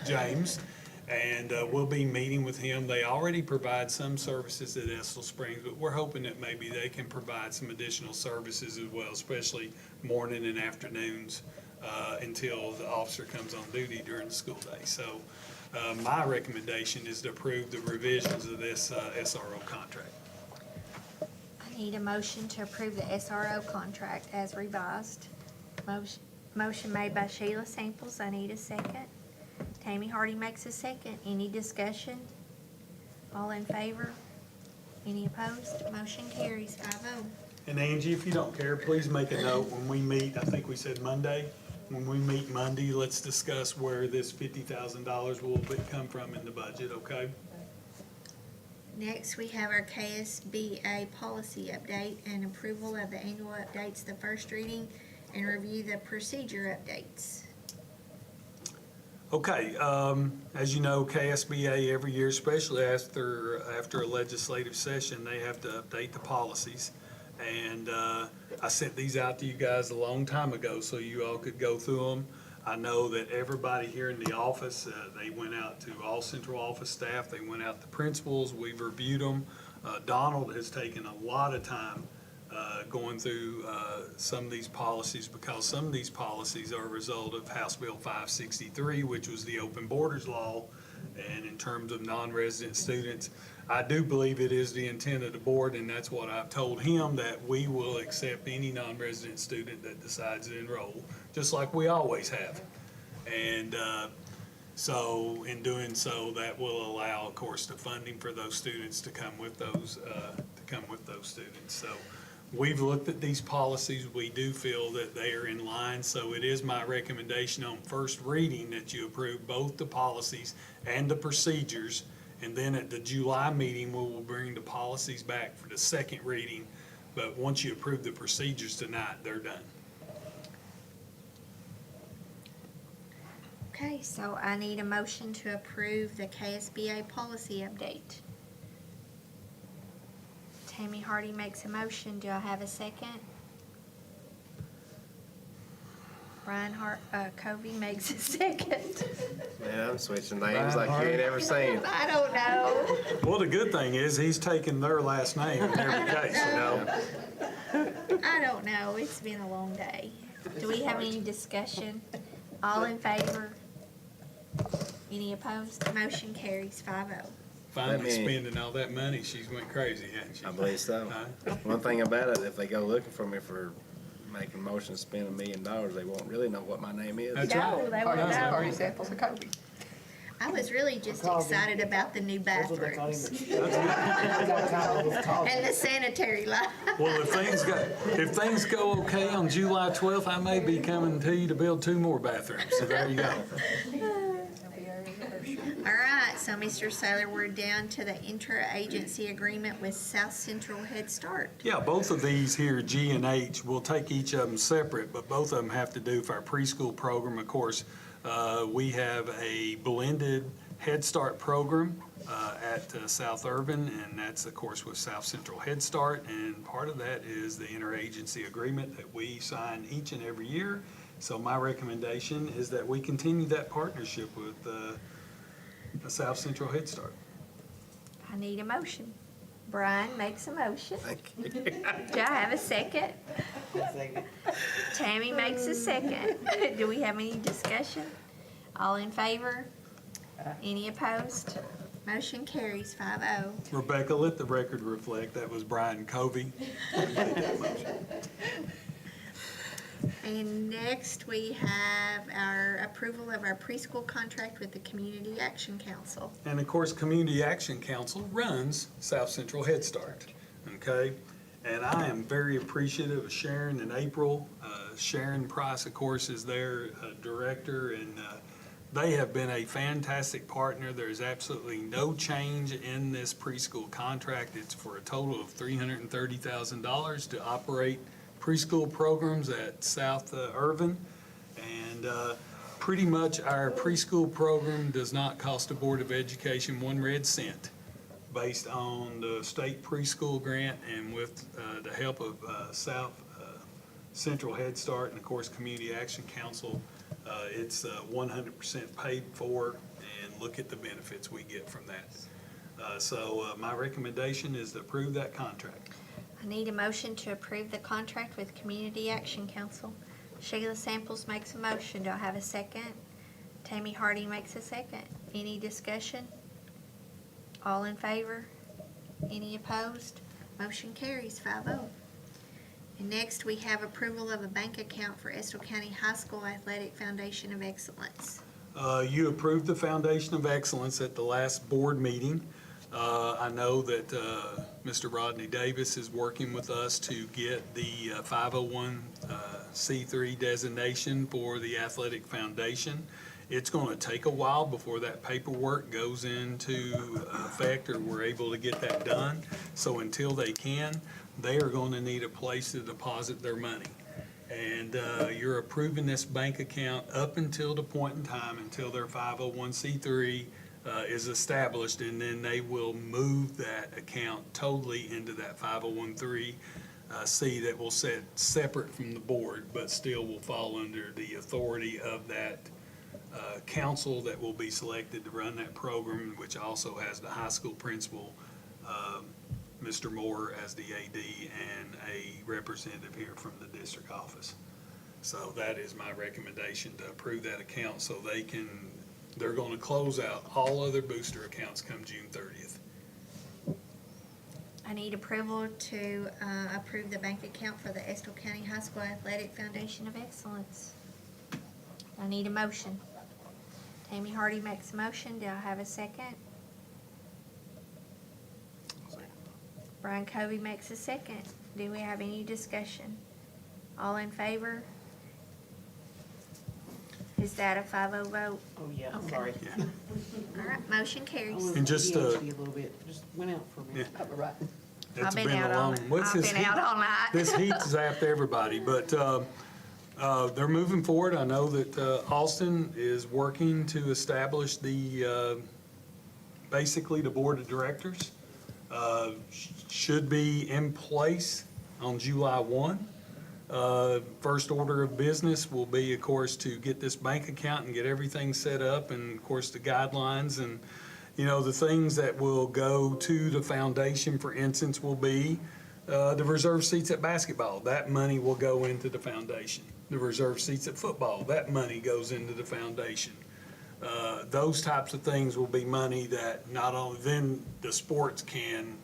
James. And we'll be meeting with him. They already provide some services at Estill Springs, but we're hoping that maybe they can provide some additional services as well, especially morning and afternoons until the officer comes on duty during the school day. So my recommendation is to approve the revisions of this SRO contract.
I need a motion to approve the SRO contract as revised. Motion made by Sheila Samples. I need a second. Tammy Hardy makes a second. Any discussion? All in favor? Any opposed? Motion carries 5-0.
And Angie, if you don't care, please make a note when we meet, I think we said Monday. When we meet Monday, let's discuss where this $50,000 will come from in the budget, okay?
Next, we have our KSBA policy update and approval of the annual updates, the first reading, and review the procedure updates.
Okay, as you know, KSBA every year, especially after a legislative session, they have to update the policies. And I sent these out to you guys a long time ago so you all could go through them. I know that everybody here in the office, they went out to all central office staff, they went out to principals, we've reviewed them. Donald has taken a lot of time going through some of these policies because some of these policies are a result of House Bill 563, which was the open borders law. And in terms of non-resident students, I do believe it is the intent of the board, and that's what I've told him, that we will accept any non-resident student that decides to enroll, just like we always have. And so in doing so, that will allow, of course, the funding for those students to come with those students. So we've looked at these policies. We do feel that they are in line. So it is my recommendation on first reading that you approve both the policies and the procedures. And then at the July meeting, we will bring the policies back for the second reading. But once you approve the procedures tonight, they're done.
Okay, so I need a motion to approve the KSBA policy update. Tammy Hardy makes a motion. Do I have a second? Brian Covey makes a second.
Man, I'm switching names like you ain't ever seen.
I don't know.
Well, the good thing is he's taking their last name in every case, you know.
I don't know. It's been a long day. Do we have any discussion? All in favor? Any opposed? Motion carries 5-0.
Finally spending all that money, she's went crazy, hasn't she?
I believe so. One thing about it, if they go looking for me for making a motion to spend $1 million, they won't really know what my name is.
That's
No,
right.
they won't know.
Party samples of Kobe.
I was really just excited about the new bathrooms and the sanitary line.
Well, if things go okay on July 12th, I may be coming to you to build 2 more bathrooms. So there you go.
All right, so Mr. Saylor, we're down to the intra-agency agreement with South Central Head Start.
Yeah, both of these here, G and H, we'll take each of them separate, but both of them have to do with our preschool program. Of course, we have a blended Head Start program at South Irvin, and that's, of course, with South Central Head Start. And part of that is the interagency agreement that we sign each and every year. So my recommendation is that we continue that partnership with the South Central Head Start.
I need a motion. Brian makes a motion.
Thank you.
Do I have a second? Tammy makes a second. Do we have any discussion? All in favor? Any opposed? Motion carries 5-0.
Rebecca, let the record reflect that was Brian Covey.
And next, we have our approval of our preschool contract with the Community Action Council.
And of course, Community Action Council runs South Central Head Start, okay? And I am very appreciative of Sharon and April. Sharon Price, of course, is their director, and they have been a fantastic partner. There's absolutely no change in this preschool contract. It's for a total of $330,000 to operate preschool programs at South Irvin. And pretty much our preschool program does not cost the Board of Education 1 red cent, based on the state preschool grant and with the help of South Central Head Start and of course Community Action Council. It's 100% paid for, and look at the benefits we get from that. So my recommendation is to approve that contract.
I need a motion to approve the contract with Community Action Council. Sheila Samples makes a motion. Do I have a second? Tammy Hardy makes a second. Any discussion? All in favor? Any opposed? Motion carries 5-0. And next, we have approval of a bank account for Estill County High School Athletic Foundation of Excellence.
You approved the Foundation of Excellence at the last board meeting. I know that Mr. Rodney Davis is working with us to get the 501c3 designation for the Athletic Foundation. It's going to take a while before that paperwork goes into effect or we're able to get that done. So until they can, they are going to need a place to deposit their money. And you're approving this bank account up until the point in time until their 501c3 is established, and then they will move that account totally into that 501c3 that will set separate from the board, but still will fall under the authority of that council that will be selected to run that program, which also has the high school principal, Mr. Moore as the AD, and a representative here from the district office. So that is my recommendation, to approve that account so they're going to close out all other booster accounts come June 30th.
I need approval to approve the bank account for the Estill County High School Athletic Foundation of Excellence. I need a motion. Tammy Hardy makes a motion. Do I have a second? Brian Covey makes a second. Do we have any discussion? All in favor? Is that a 5-0 vote?
Oh, yeah,
Okay.
sorry.
All right, motion carries.
And just,
A little bit, just went out for a minute.
Yeah.
All right.
It's
I've been out
a
all
long.
night.
What's
I've
this
been
heat?
out all night.
This heat zapped everybody, but they're moving forward. I know that Austin is working to establish basically the board of directors. Should be in place on July 1. First order of business will be, of course, to get this bank account and get everything set up, and of course the guidelines and, you know, the things that will go to the foundation, for instance, will be the reserve seats at basketball. That money will go into the foundation. The reserve seats at football, that money goes into the foundation. Those types of things will be money that not only then the sports can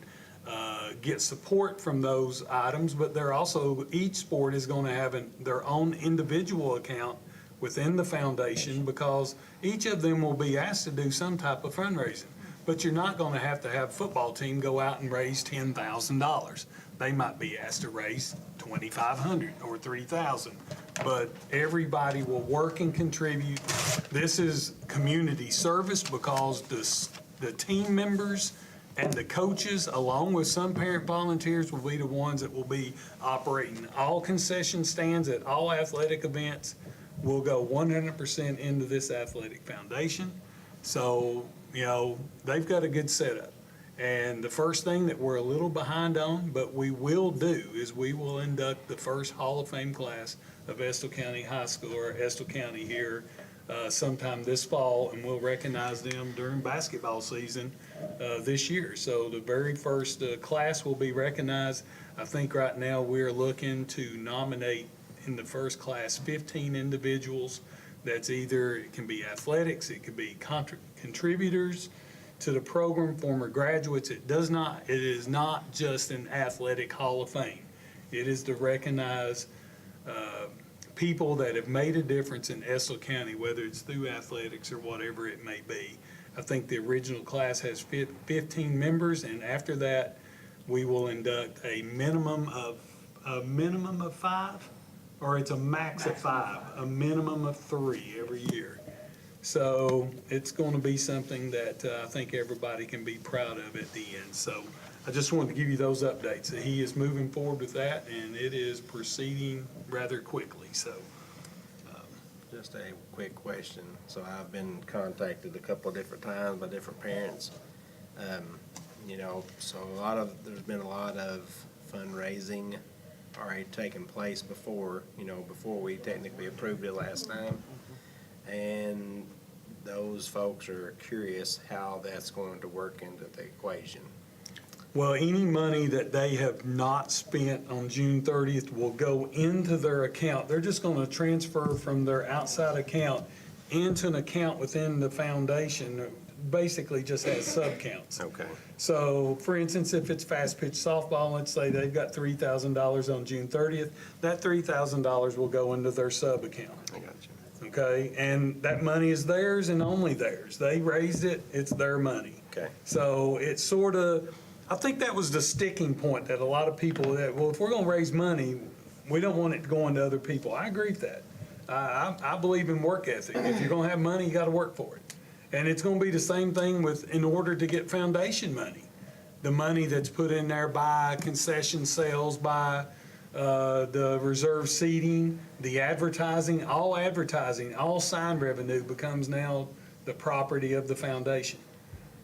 get support from those items, but they're also, each sport is going to have their own individual account within the foundation, because each of them will be asked to do some type of fundraising. But you're not going to have football team go out and raise $10,000. They might be asked to raise $2,500 or $3,000. But everybody will work and contribute. This is community service, because the team members and the coaches, along with some parent volunteers, will be the ones that will be operating all concession stands at all athletic events. Will go 100% into this athletic foundation. So, you know, they've got a good setup. And the first thing that we're a little behind on, but we will do, is we will induct the first Hall of Fame class of Estill County High School, or Estill County here, sometime this fall, and we'll recognize them during basketball season this year. So the very first class will be recognized. I think right now we're looking to nominate in the first class 15 individuals. That's either, it can be athletics, it could be contributors to the program, former graduates. It is not just an athletic Hall of Fame. It is to recognize people that have made a difference in Estill County, whether it's through athletics or whatever it may be. I think the original class has 15 members, and after that, we will induct a minimum of 5, or it's a max of 5, a minimum of 3 every year. So it's going to be something that I think everybody can be proud of at the end. So I just wanted to give you those updates. He is moving forward with that, and it is proceeding rather quickly. So,
Just a quick question. So I've been contacted a couple of different times by different parents. You know, so there's been a lot of fundraising already taken place before we technically approved it last time. And those folks are curious how that's going to work into the equation.
well, any money that they have not spent on June 30th will go into their account. They're just going to transfer from their outside account into an account within the foundation, basically just has sub-counts.
Okay.
So, for instance, if it's fast pitch softball, let's say they've got $3,000 on June 30th, that $3,000 will go into their sub-account.
I got you.
Okay, and that money is theirs and only theirs. They raised it, it's their money.
Okay.
So it's sort of, I think that was the sticking point that a lot of people, that, well, if we're gonna raise money, we don't want it going to other people. I agree with that. I believe in work ethic. If you're gonna have money, you gotta work for it. And it's gonna be the same thing with, in order to get foundation money. The money that's put in there by concession sales, by the reserve seating, the advertising, all sign revenue becomes now the property of the foundation.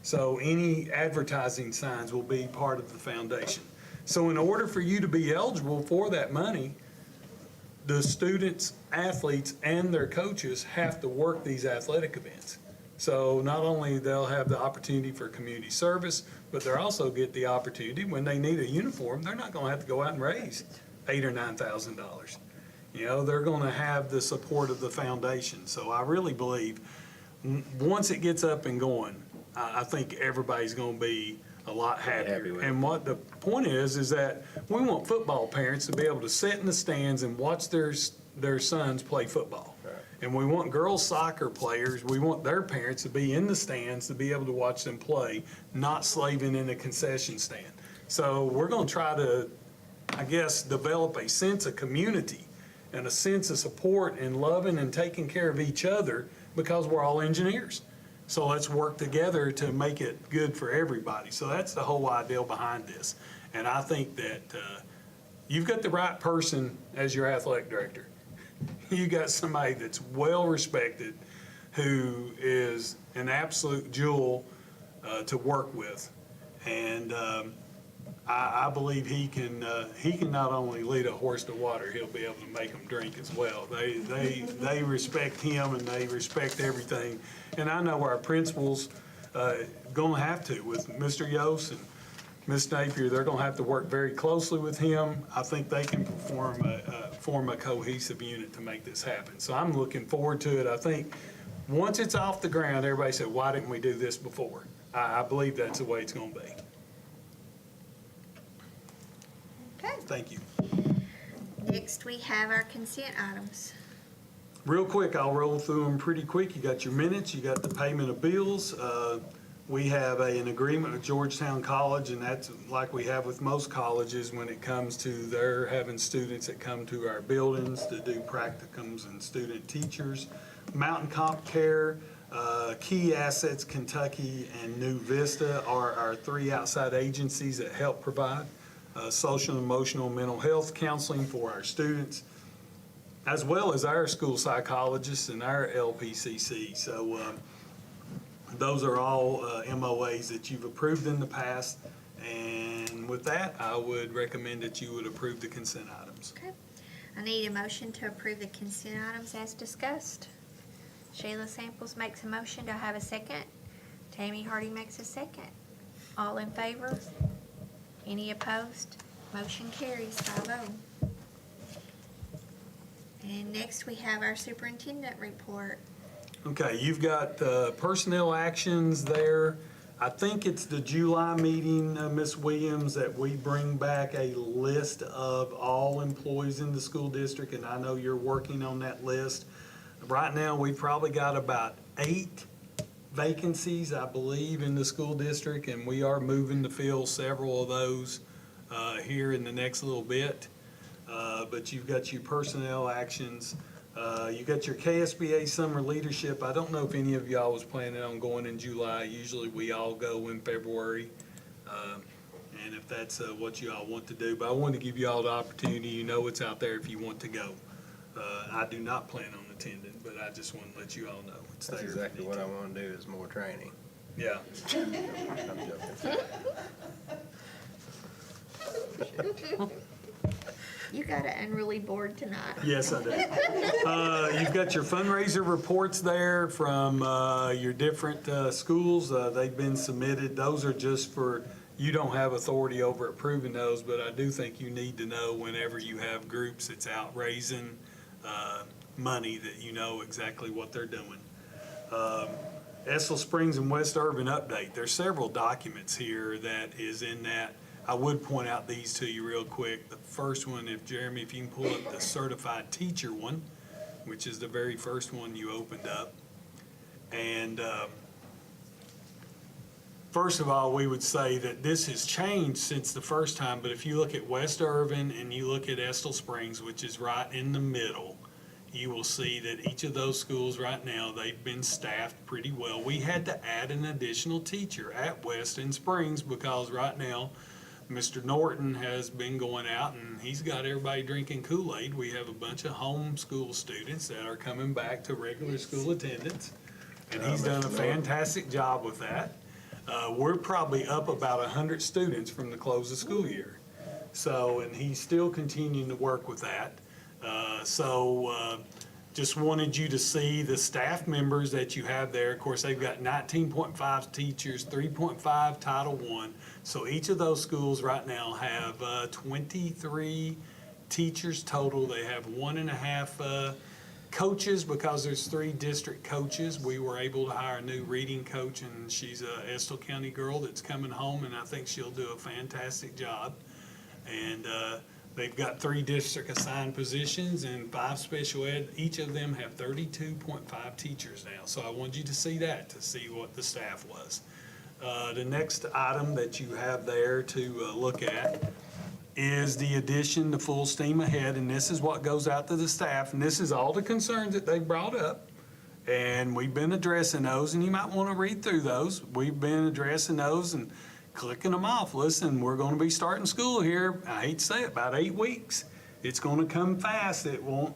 So any advertising signs will be part of the foundation. So in order for you to be eligible for that money, the students, athletes, and their coaches have to work these athletic events. So not only they'll have the opportunity for community service, but they'll also get the opportunity when they need a uniform, they're not gonna have to go out and raise $8,000 or $9,000. You know, they're gonna have the support of the foundation. So I really believe, once it gets up and going, I think everybody's gonna be a lot
Happy
happier.
with it.
And what the point is that we want football parents to be able to sit in the stands and watch their sons play football.
Right.
And we want girls soccer players, we want their parents to be in the stands to be able to watch them play, not slaving in a concession stand. So we're gonna try to, I guess, develop a sense of community and a sense of support and loving and taking care of each other, because we're all engineers. So let's work together to make it good for everybody. So that's the whole idea behind this. And I think that you've got the right person as your athletic director. You got somebody that's well-respected, who is an absolute jewel to work with. And I believe he can not only lead a horse to water, he'll be able to make them drink as well. They respect him and they respect everything. And I know our principals gonna have to, with Mr. Yost and Ms. Napier, they're gonna have to work very closely with him. I think they can form a cohesive unit to make this happen. So I'm looking forward to it. I think once it's off the ground, everybody said, why didn't we do this before? I believe that's the way it's gonna be.
Okay.
Thank you.
Next, we have our consent items.
Real quick, I'll roll through them pretty quick. You got your minutes, you got the payment of bills. We have an agreement with Georgetown College, and that's like we have with most colleges when it comes to their having students that come to our buildings to do practicums and student teachers. Mountain Comp Care, Key Assets Kentucky, and New Vista are our three outside agencies that help provide social, emotional, mental health counseling for our students, as well as our school psychologists and our LPCC. So those are all MOAs that you've approved in the past. And with that, I would recommend that you would approve the consent items.
Okay. I need a motion to approve the consent items as discussed. Shayla Samples makes a motion. Do I have a second? Tammy Hardy makes a second. All in favor? Any opposed? Motion carries 5-0. And next we have our superintendent report.
Okay, you've got personnel actions there. I think it's the July meeting, Ms. Williams, that we bring back a list of all employees in the school district, and I know you're working on that list. Right now, we've probably got about 8 vacancies, I believe, in the school district, and we are moving to fill several of those here in the next little bit. But you've got your personnel actions. You got your KSBA summer leadership. I don't know if any of y'all was planning on going in July. Usually we all go in February. And if that's what you all want to do, but I wanted to give you all the opportunity. You know it's out there if you want to go. I do not plan on attending, but I just want to let you all know it's there.
That's exactly what I want to do, is more training.
Yeah.
I'm joking.
You got an unruly board tonight.
Yes, I do. You've got your fundraiser reports there from your different schools. They've been submitted. Those are just for, you don't have authority over approving those, but I do think you need to know whenever you have groups that's out raising money that you know exactly what they're doing. Estill Springs and West Irvin update. There's several documents here that is in that. I would point out these to you real quick. The first one, if Jeremy, if you can pull up the certified teacher one, which is the very first one you opened up. And first of all, we would say that this has changed since the first time, but if you look at West Irvin and you look at Estill Springs, which is right in the middle, you will see that each of those schools right now, they've been staffed pretty well. We had to add an additional teacher at West and Springs because right now, Mr. Norton has been going out and he's got everybody drinking Kool-Aid. We have a bunch of homeschool students that are coming back to regular school attendance, and he's done a fantastic job with that. We're probably up about 100 students from the close of school year. So, and he's still continuing to work with that. Just wanted you to see the staff members that you have there. Of course, they've got 19.5 teachers, 3.5 Title I. So each of those schools right now have 23 teachers total. They have 1.5 coaches because there's 3 district coaches. We were able to hire a new reading coach, and she's a Estill County girl that's coming home, and I think she'll do a fantastic job. And they've got 3 district assigned positions and 5 special ed. Each of them have 32.5 teachers now. So I wanted you to see that, to see what the staff was. The next item that you have there to look at is the addition to full steam ahead, and this is what goes out to the staff, and this is all the concerns that they brought up, and we've been addressing those, and you might want to read through those. We've been addressing those and clicking them off. Listen, we're going to be starting school here, I hate to say it, about 8 weeks. It's going to come fast. It'll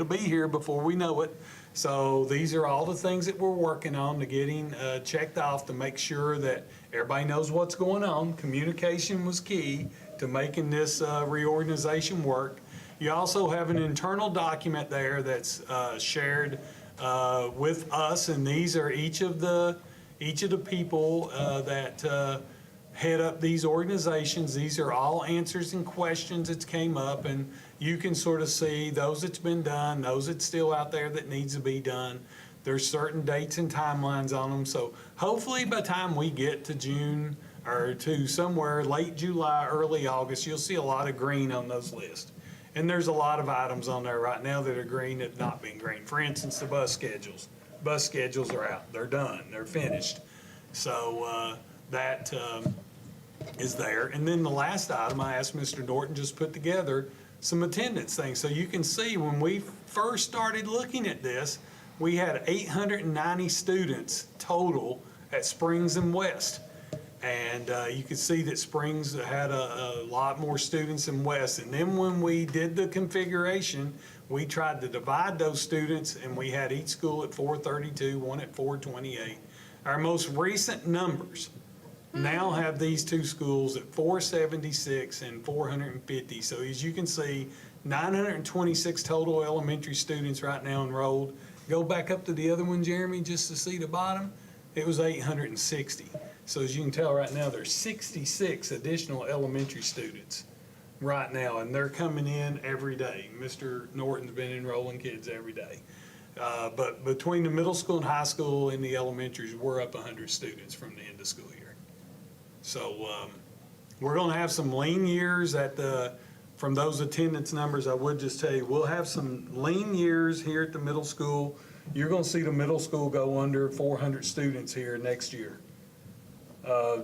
be here before we know it. So these are all the things that we're working on to getting checked off to make sure that everybody knows what's going on. Communication was key to making this reorganization work. You also have an internal document there that's shared with us, and these are each of the people that head up these organizations. These are all answers and questions that came up, and you can sort of see those that's been done, those that's still out there that needs to be done. There's certain dates and timelines on them, so hopefully by the time we get to June or to somewhere late July, early August, you'll see a lot of green on those lists. And there's a lot of items on there right now that are green that have not been green. For instance, the bus schedules. Bus schedules are out. They're done. They're finished. So that is there. And then the last item, I asked Mr. Norton just put together some attendance things. So you can see when we first started looking at this, we had 890 students total at Springs and West. And you can see that Springs had a lot more students than West. And then when we did the configuration, we tried to divide those students, and we had each school at 432, one at 428. Our most recent numbers now have these 2 schools at 476 and 450. So as you can see, 926 total elementary students right now enrolled. Go back up to the other one, Jeremy, just to see the bottom. It was 860. So as you can tell right now, there's 66 additional elementary students right now, and they're coming in every day. Mr. Norton's been enrolling kids every day. But between the middle school and high school and the elementaries, we're up 100 students from the end of school year. So we're going to have some lean years from those attendance numbers. I would just tell you, we'll have some lean years here at the middle school. You're going to see the middle school go under 400 students here next year.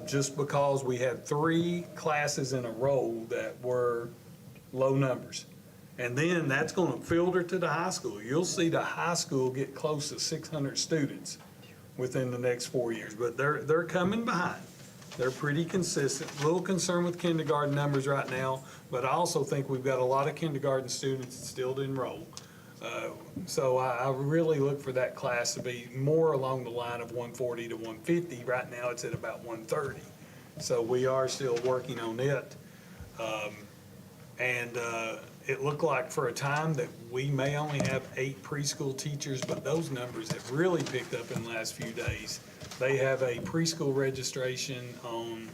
Just because we had 3 classes in a row that were low numbers. And then that's going to filter to the high school. You'll see the high school get close to 600 students within the next 4 years, but they're coming behind. They're pretty consistent. A little concerned with kindergarten numbers right now, but I also think we've got a lot of kindergarten students that still to enroll. So I really look for that class to be more along the line of 140 to 150. Right now it's at about 130. So we are still working on it. It looked like for a time that we may only have 8 preschool teachers, but those numbers have really picked up in the last few days. They have a preschool registration on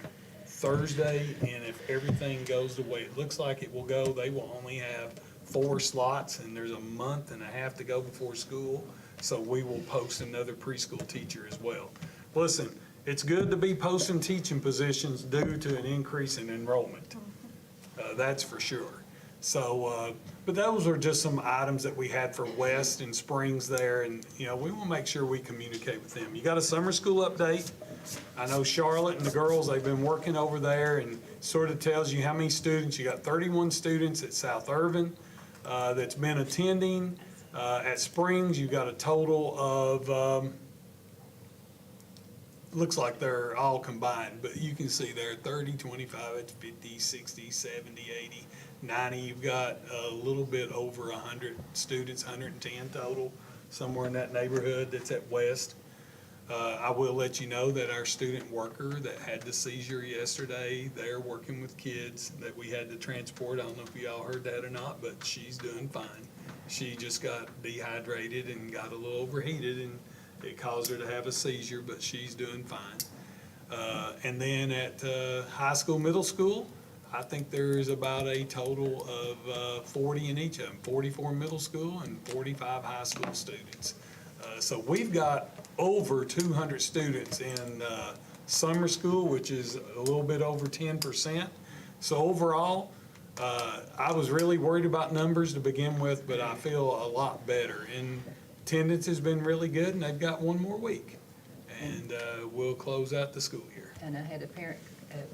Thursday, and if everything goes the way it looks like it will go, they will only have 4 slots, and there's a month and a half to go before school. So we will post another preschool teacher as well. Listen, it's good to be posting teaching positions due to an increase in enrollment. That's for sure. So, but those are just some items that we had for West and Springs there, and, you know, we will make sure we communicate with them. You got a summer school update? I know Charlotte and the girls, they've been working over there, and sort of tells you how many students. You got 31 students at South Irvin that's been attending. At Springs, you got a total of, looks like they're all combined, but you can see there 30, 25, it's 50, 60, 70, 80, 90. You've got a little bit over 100 students, 110 total, somewhere in that neighborhood that's at West. I will let you know that our student worker that had the seizure yesterday, they're working with kids that we had to transport. I don't know if y'all heard that or not, but she's doing fine. She just got dehydrated and got a little overheated, and it caused her to have a seizure, but she's doing fine. And then at high school, middle school, I think there's about a total of 40 in each of them, 44 middle school and 45 high school students. So we've got over 200 students in summer school, which is a little bit over 10%. So overall, I was really worried about numbers to begin with, but I feel a lot better. And attendance has been really good, and they've got one more week. And we'll close out the school year.
And I had a parent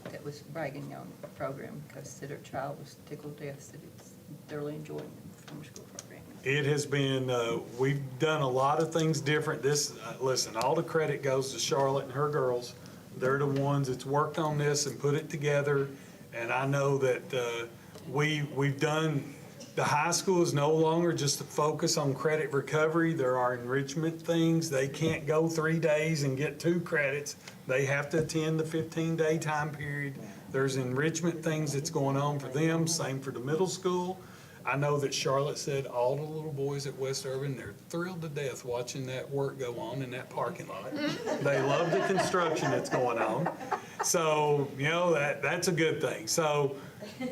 that was bragging on the program because their child was tickled to death, that it's thoroughly enjoying the summer school program.
It has been, we've done a lot of things different. This, listen, all the credit goes to Charlotte and her girls. They're the ones that's worked on this and put it together. And I know that we've done, the high school is no longer just a focus on credit recovery. There are enrichment things. They can't go 3 days and get 2 credits. They have to attend the 15-day time period. There's enrichment things that's going on for them, same for the middle school. I know that Charlotte said all the little boys at West Irvin, they're thrilled to death watching that work go on in that parking lot. They love the construction that's going on. So, you know, that's a good thing. So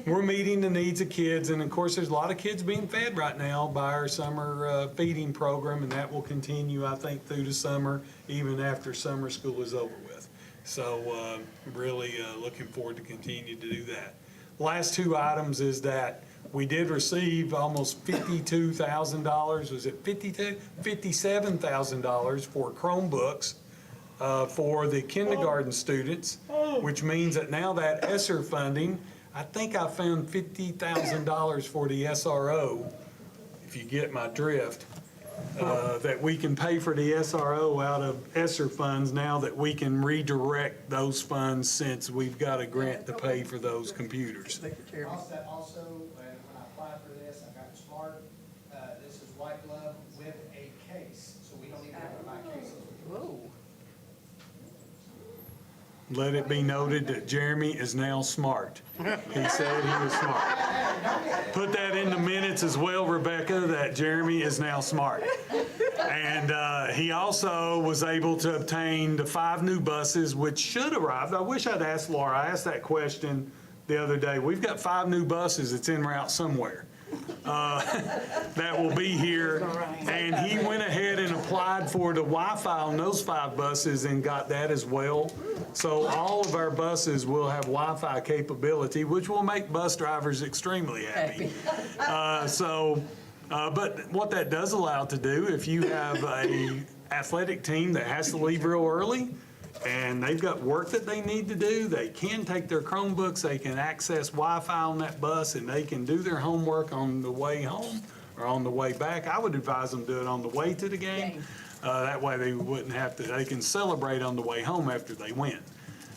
we're meeting the needs of kids, and of course, there's a lot of kids being fed right now by our summer feeding program, and that will continue, I think, through the summer, even after summer school is over with. So really looking forward to continue to do that. Last 2 items is that we did receive almost $52,000, was it 52? $57,000 for Chromebooks for the kindergarten students, which means that now that Esser funding, I think I found $50,000 for the SRO, if you get my drift, that we can pay for the SRO out of Esser funds now that we can redirect those funds since we've got a grant to pay for those computers.
Also, when I applied for this, I got smart. This is white glove with a case, so we don't even have to buy cases.
Whoa.
Let it be noted that Jeremy is now smart. He said he was smart. Put that in the minutes as well, Rebecca, that Jeremy is now smart. And he also was able to obtain the 5 new buses, which should arrive. I wish I'd asked Laura. I asked that question the other day. We've got 5 new buses that's en route somewhere that will be here. And he went ahead and applied for the Wi-Fi on those 5 buses and got that as well. So all of our buses will have Wi-Fi capability, which will make bus drivers extremely happy. But what that does allow to do, if you have a athletic team that has to leave real early and they've got work that they need to do, they can take their Chromebooks, they can access Wi-Fi on that bus, and they can do their homework on the way home or on the way back. I would advise them to do it on the way to the game. That way they wouldn't have to, they can celebrate on the way home after they win.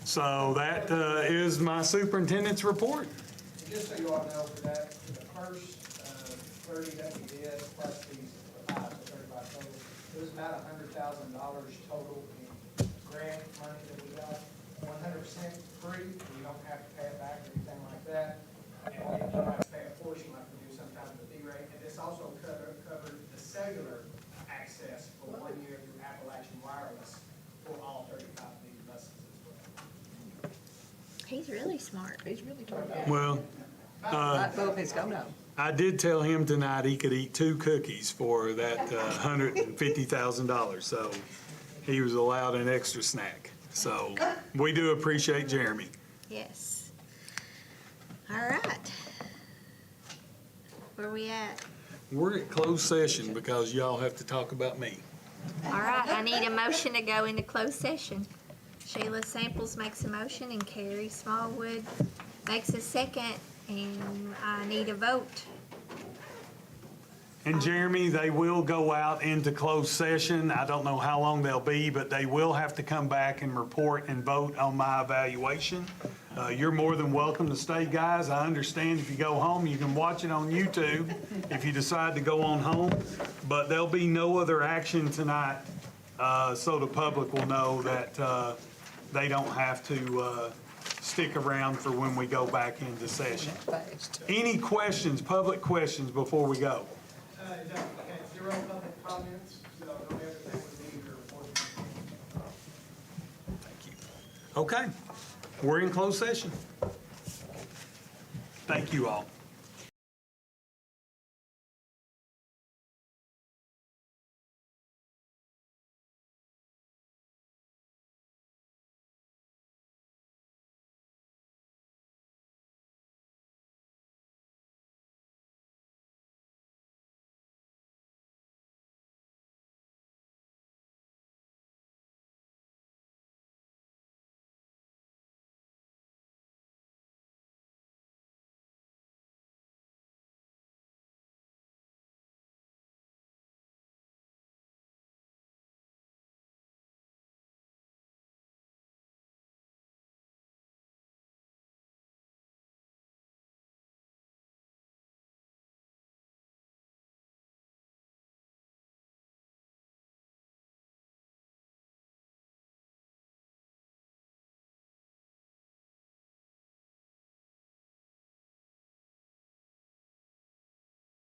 So that is my superintendent's report.
Just so you all know, for that, for the first 30 that we did, plus these 5, so 35 total, it was about $100,000 total in grant money that we got. 100% free, we don't have to pay it back or anything like that. And if you have to pay a portion, like we do sometimes with D-rate. And this also covered the cellular access for 1 year through Appalachian Wireless for all 35 of these buses as well.
He's really smart.
He's really turned out.
Well,
Light bulb has gone out.
I did tell him tonight he could eat 2 cookies for that $150,000, so he was allowed an extra snack. So we do appreciate Jeremy.
Yes. All right. Where we at?
We're at closed session because y'all have to talk about me.
All right, I need a motion to go into closed session. Sheila Samples makes a motion and Carrie Smallwood makes a second, and I need a vote.
And Jeremy, they will go out into closed session. I don't know how long they'll be, but they will have to come back and report and vote on my evaluation. You're more than welcome to stay, guys. I understand if you go home, you can watch it on YouTube if you decide to go on home. But there'll be no other action tonight, so the public will know that they don't have to stick around for when we go back into session. Any questions, public questions before we go?
No, we had 0 public comments, so everything was in your report.
Thank you. Okay, we're in closed session. Thank you all.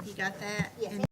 You got that? Yes.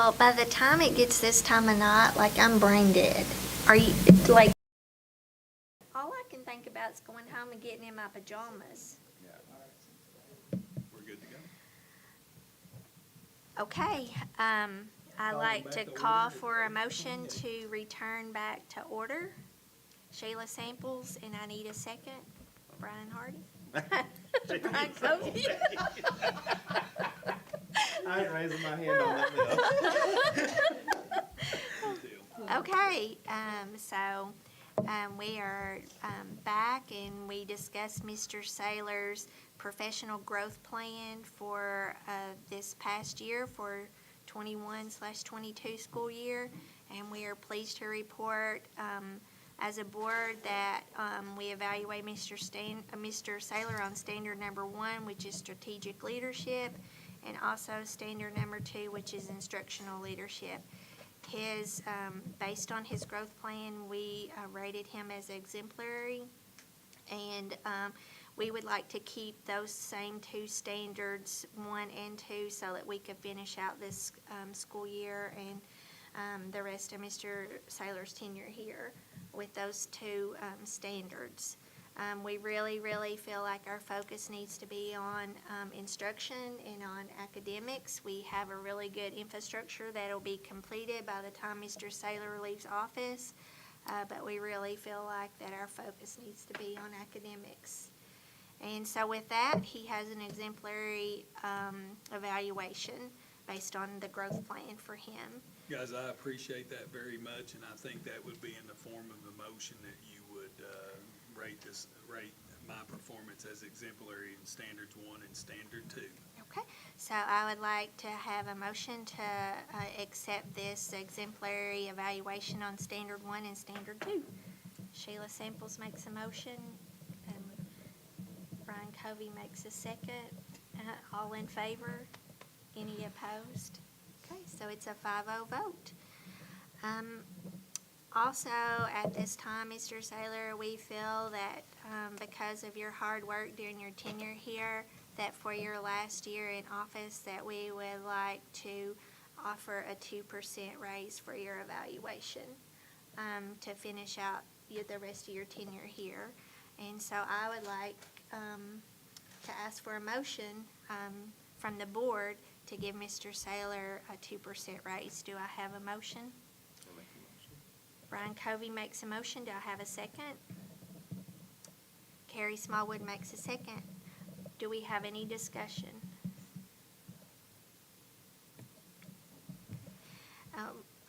Well, by the time it gets this time of night, like, I'm brain dead. Are you, like, all I can think about is going home and getting in my pajamas.
We're good to go.
Okay, I'd like to call for a motion to return back to order. Sheila Samples, and I need a second. Brian Hardy. Brian Covey.
I ain't raising my hand on that bill.
Okay, so we are back, and we discussed Mr. Saylor's professional growth plan for this past year for 21/22 school year, and we are pleased to report as a board that we evaluate Mr. Saylor on standard number 1, which is strategic leadership, and also standard number 2, which is instructional leadership. Based on his growth plan, we rated him as exemplary, and we would like to keep those same 2 standards, 1 and 2, so that we could finish out this school year and the rest of Mr. Saylor's tenure here with those 2 standards. We really feel like our focus needs to be on instruction and on academics. We have a really good infrastructure that'll be completed by the time Mr. Saylor leaves office, but we really feel like that our focus needs to be on academics. And so with that, he has an exemplary evaluation based on the growth plan for him.
Guys, I appreciate that very much, and I think that would be in the form of a motion that you would rate my performance as exemplary in standards 1 and standard 2.
Okay, so I would like to have a motion to accept this exemplary evaluation on standard 1 and standard 2. Sheila Samples makes a motion, and Brian Covey makes a second. All in favor? Any opposed? Okay, so it's a 5-0 vote. Also, at this time, Mr. Saylor, we feel that because of your hard work during your tenure here, that for your last year in office, that we would like to offer a 2% raise for your evaluation to finish out the rest of your tenure here. And so I would like to ask for a motion from the board to give Mr. Saylor a 2% raise. Do I have a motion? Brian Covey makes a motion. Do I have a second? Carrie Smallwood makes a second. Do we have any discussion?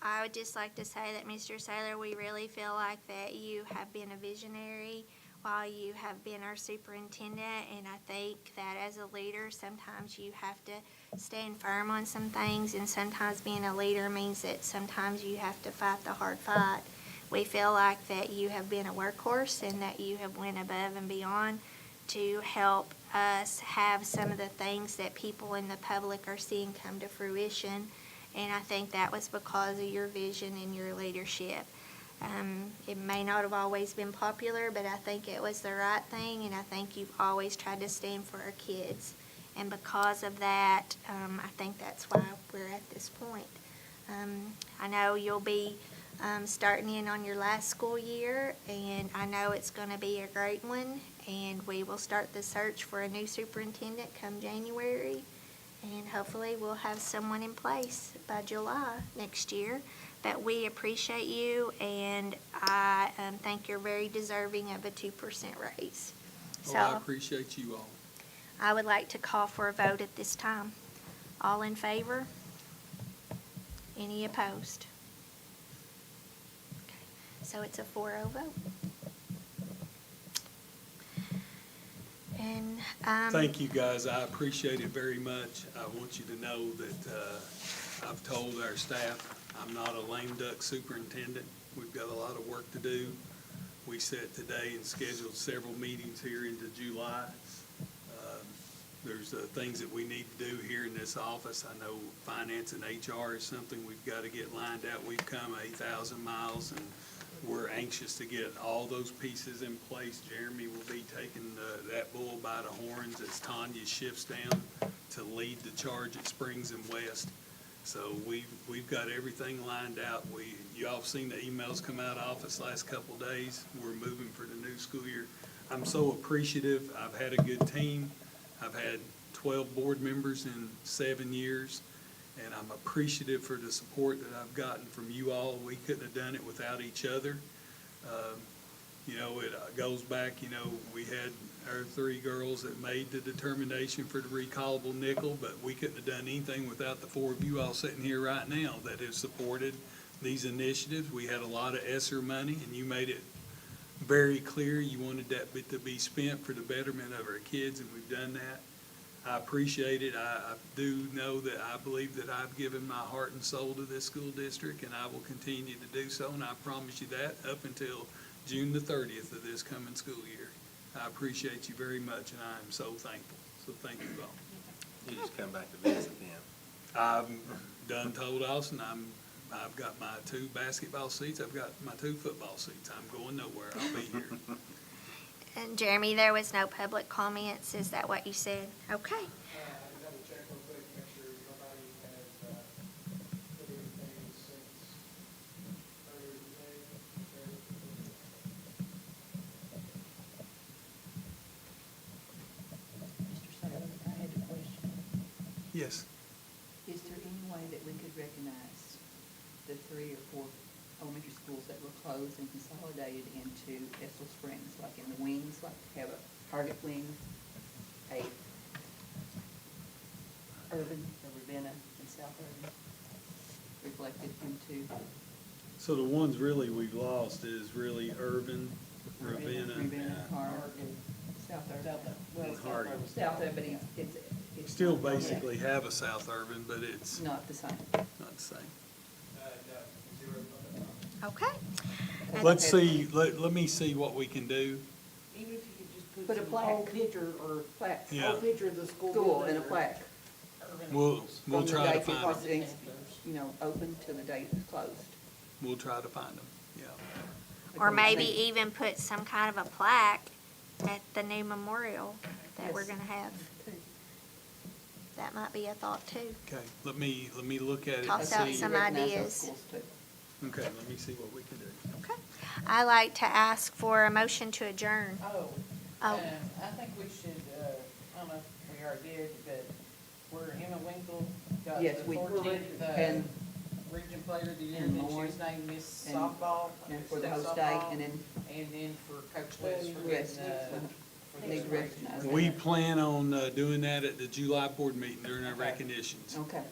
I would just like to say that, Mr. Saylor, we really feel like that you have been a visionary while you have been our superintendent, and I think that as a leader, sometimes you have to stand firm on some things, and sometimes being a leader means that sometimes you have to fight the hard fight. We feel like that you have been a workhorse and that you have went above and beyond to help us have some of the things that people in the public are seeing come to fruition, and I think that was because of your vision and your leadership. It may not have always been popular, but I think it was the right thing, and I think you've always tried to stand for our kids. And because of that, I think that's why we're at this point. I know you'll be starting in on your last school year, and I know it's going to be a great one, and we will start the search for a new superintendent come January, and hopefully we'll have someone in place by July next year. But we appreciate you, and I think you're very deserving of a 2% raise. So
I appreciate you all.
I would like to call for a vote at this time. All in favor? Any opposed? Okay, so it's a 4-0 vote. And
Thank you, guys. I appreciate it very much. I want you to know that I've told our staff I'm not a lame duck superintendent. We've got a lot of work to do. We set today and scheduled several meetings here into July. There's things that we need to do here in this office. I know finance and HR is something we've got to get lined out. We've come 8,000 miles, and we're anxious to get all those pieces in place. Jeremy will be taking that bull by the horns as Tanya shifts down to lead the charge at Springs and West. So we've got everything lined out. You all have seen the emails come out of office last couple of days. We're moving for the new school year. I'm so appreciative. I've had a good team. I've had 12 board members in 7 years, and I'm appreciative for the support that I've gotten from you all. We couldn't have done it without each other. You know, it goes back, you know, we had our 3 girls that made the determination for the recallable nickel, but we couldn't have done anything without the 4 of you all sitting here right now that have supported these initiatives. We had a lot of Esser money, and you made it very clear you wanted that bit to be spent for the betterment of our kids, and we've done that. I appreciate it. I do know that I believe that I've given my heart and soul to this school district, and I will continue to do so, and I promise you that up until June the 30th of this coming school year. I appreciate you very much, and I am so thankful. So thank you all.
You just come back to visit them.
I've done told Austin I've got my 2 basketball seats. I've got my 2 football seats. I'm going nowhere. I'll be here.
And Jeremy, there was no public comments, is that what you said? Okay.
I can double check real quick, make sure nobody has, put anything since earlier today.
Mr. Sewell, I had a question.
Yes.
Is there any way that we could recognize the 3 or 4 elementary schools that were closed and consolidated into Estill Springs, like in the wings, like have a Target wing, a Irvin, or Ravenna, and South Irvin reflected into
So the ones really we've lost is really Irvin, Ravenna,
Hart, and South Irvin.
and Harding.
South Irvin, it's
Still basically have a South Irvin, but it's
not the same.
not the same.
No, 0 public comment.
Okay.
Let's see, let me see what we can do.
Even if you could just
Put a
some
plaque.
old picture or
Plaque.
Yeah.
old picture of the school
School
building
and a
or
plaque.
We'll
From the
try to
date it
find
was,
them.
you know, open to the date it's closed.
We'll try to find them, yeah.
Or maybe even put some kind of a plaque at the new memorial that we're
Yes.
gonna have. That might be a thought too.
Okay, let me look at it and
Toss out
see.
some
Recognize those
ideas.
schools too.
Okay, let me see what we can do.
Okay. I like to ask for a motion to adjourn.
Oh,
Oh.
I think we should, I don't know if we already did, but where Emma Winkle got
Yes,
the
we-
14th
and-
region player of the year,
and
and then she
Lauren,
was named Miss
and-
Softball.
And for the
Miss
host day,
Softball,
and then
And then for Coach West for
Yes.
getting, for
Need
the
to recognize that.
We plan on doing that at the July board meeting during our recognitions.
Okay.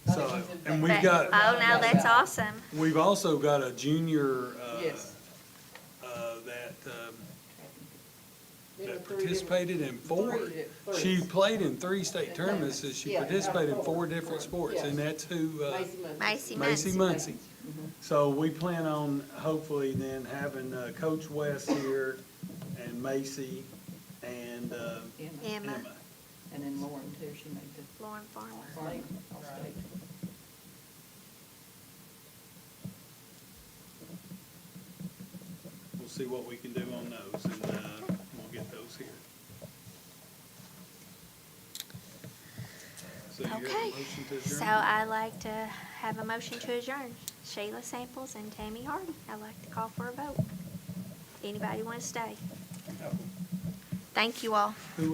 So, and we've
But-
got,
Oh, no, that's awesome.
we've also got a junior,
Yes.
that participated in 4. She played in 3 state tournaments, so she participated in 4 different sports, and that's who,
Macy
Macy
Muncy.
Muncy. So we plan on hopefully then having Coach West here and Macy and
Emma,
Emma.
And then Lauren too, she made the
Lauren Farmer.
farm, all state.
We'll see what we can do on those, and we'll get those here. So you have a
Okay,
motion to adjourn?
so I like to have a motion to adjourn. Sheila Samples and Tammy Hardy. I'd like to call for a vote. Anybody want to stay? Thank you all.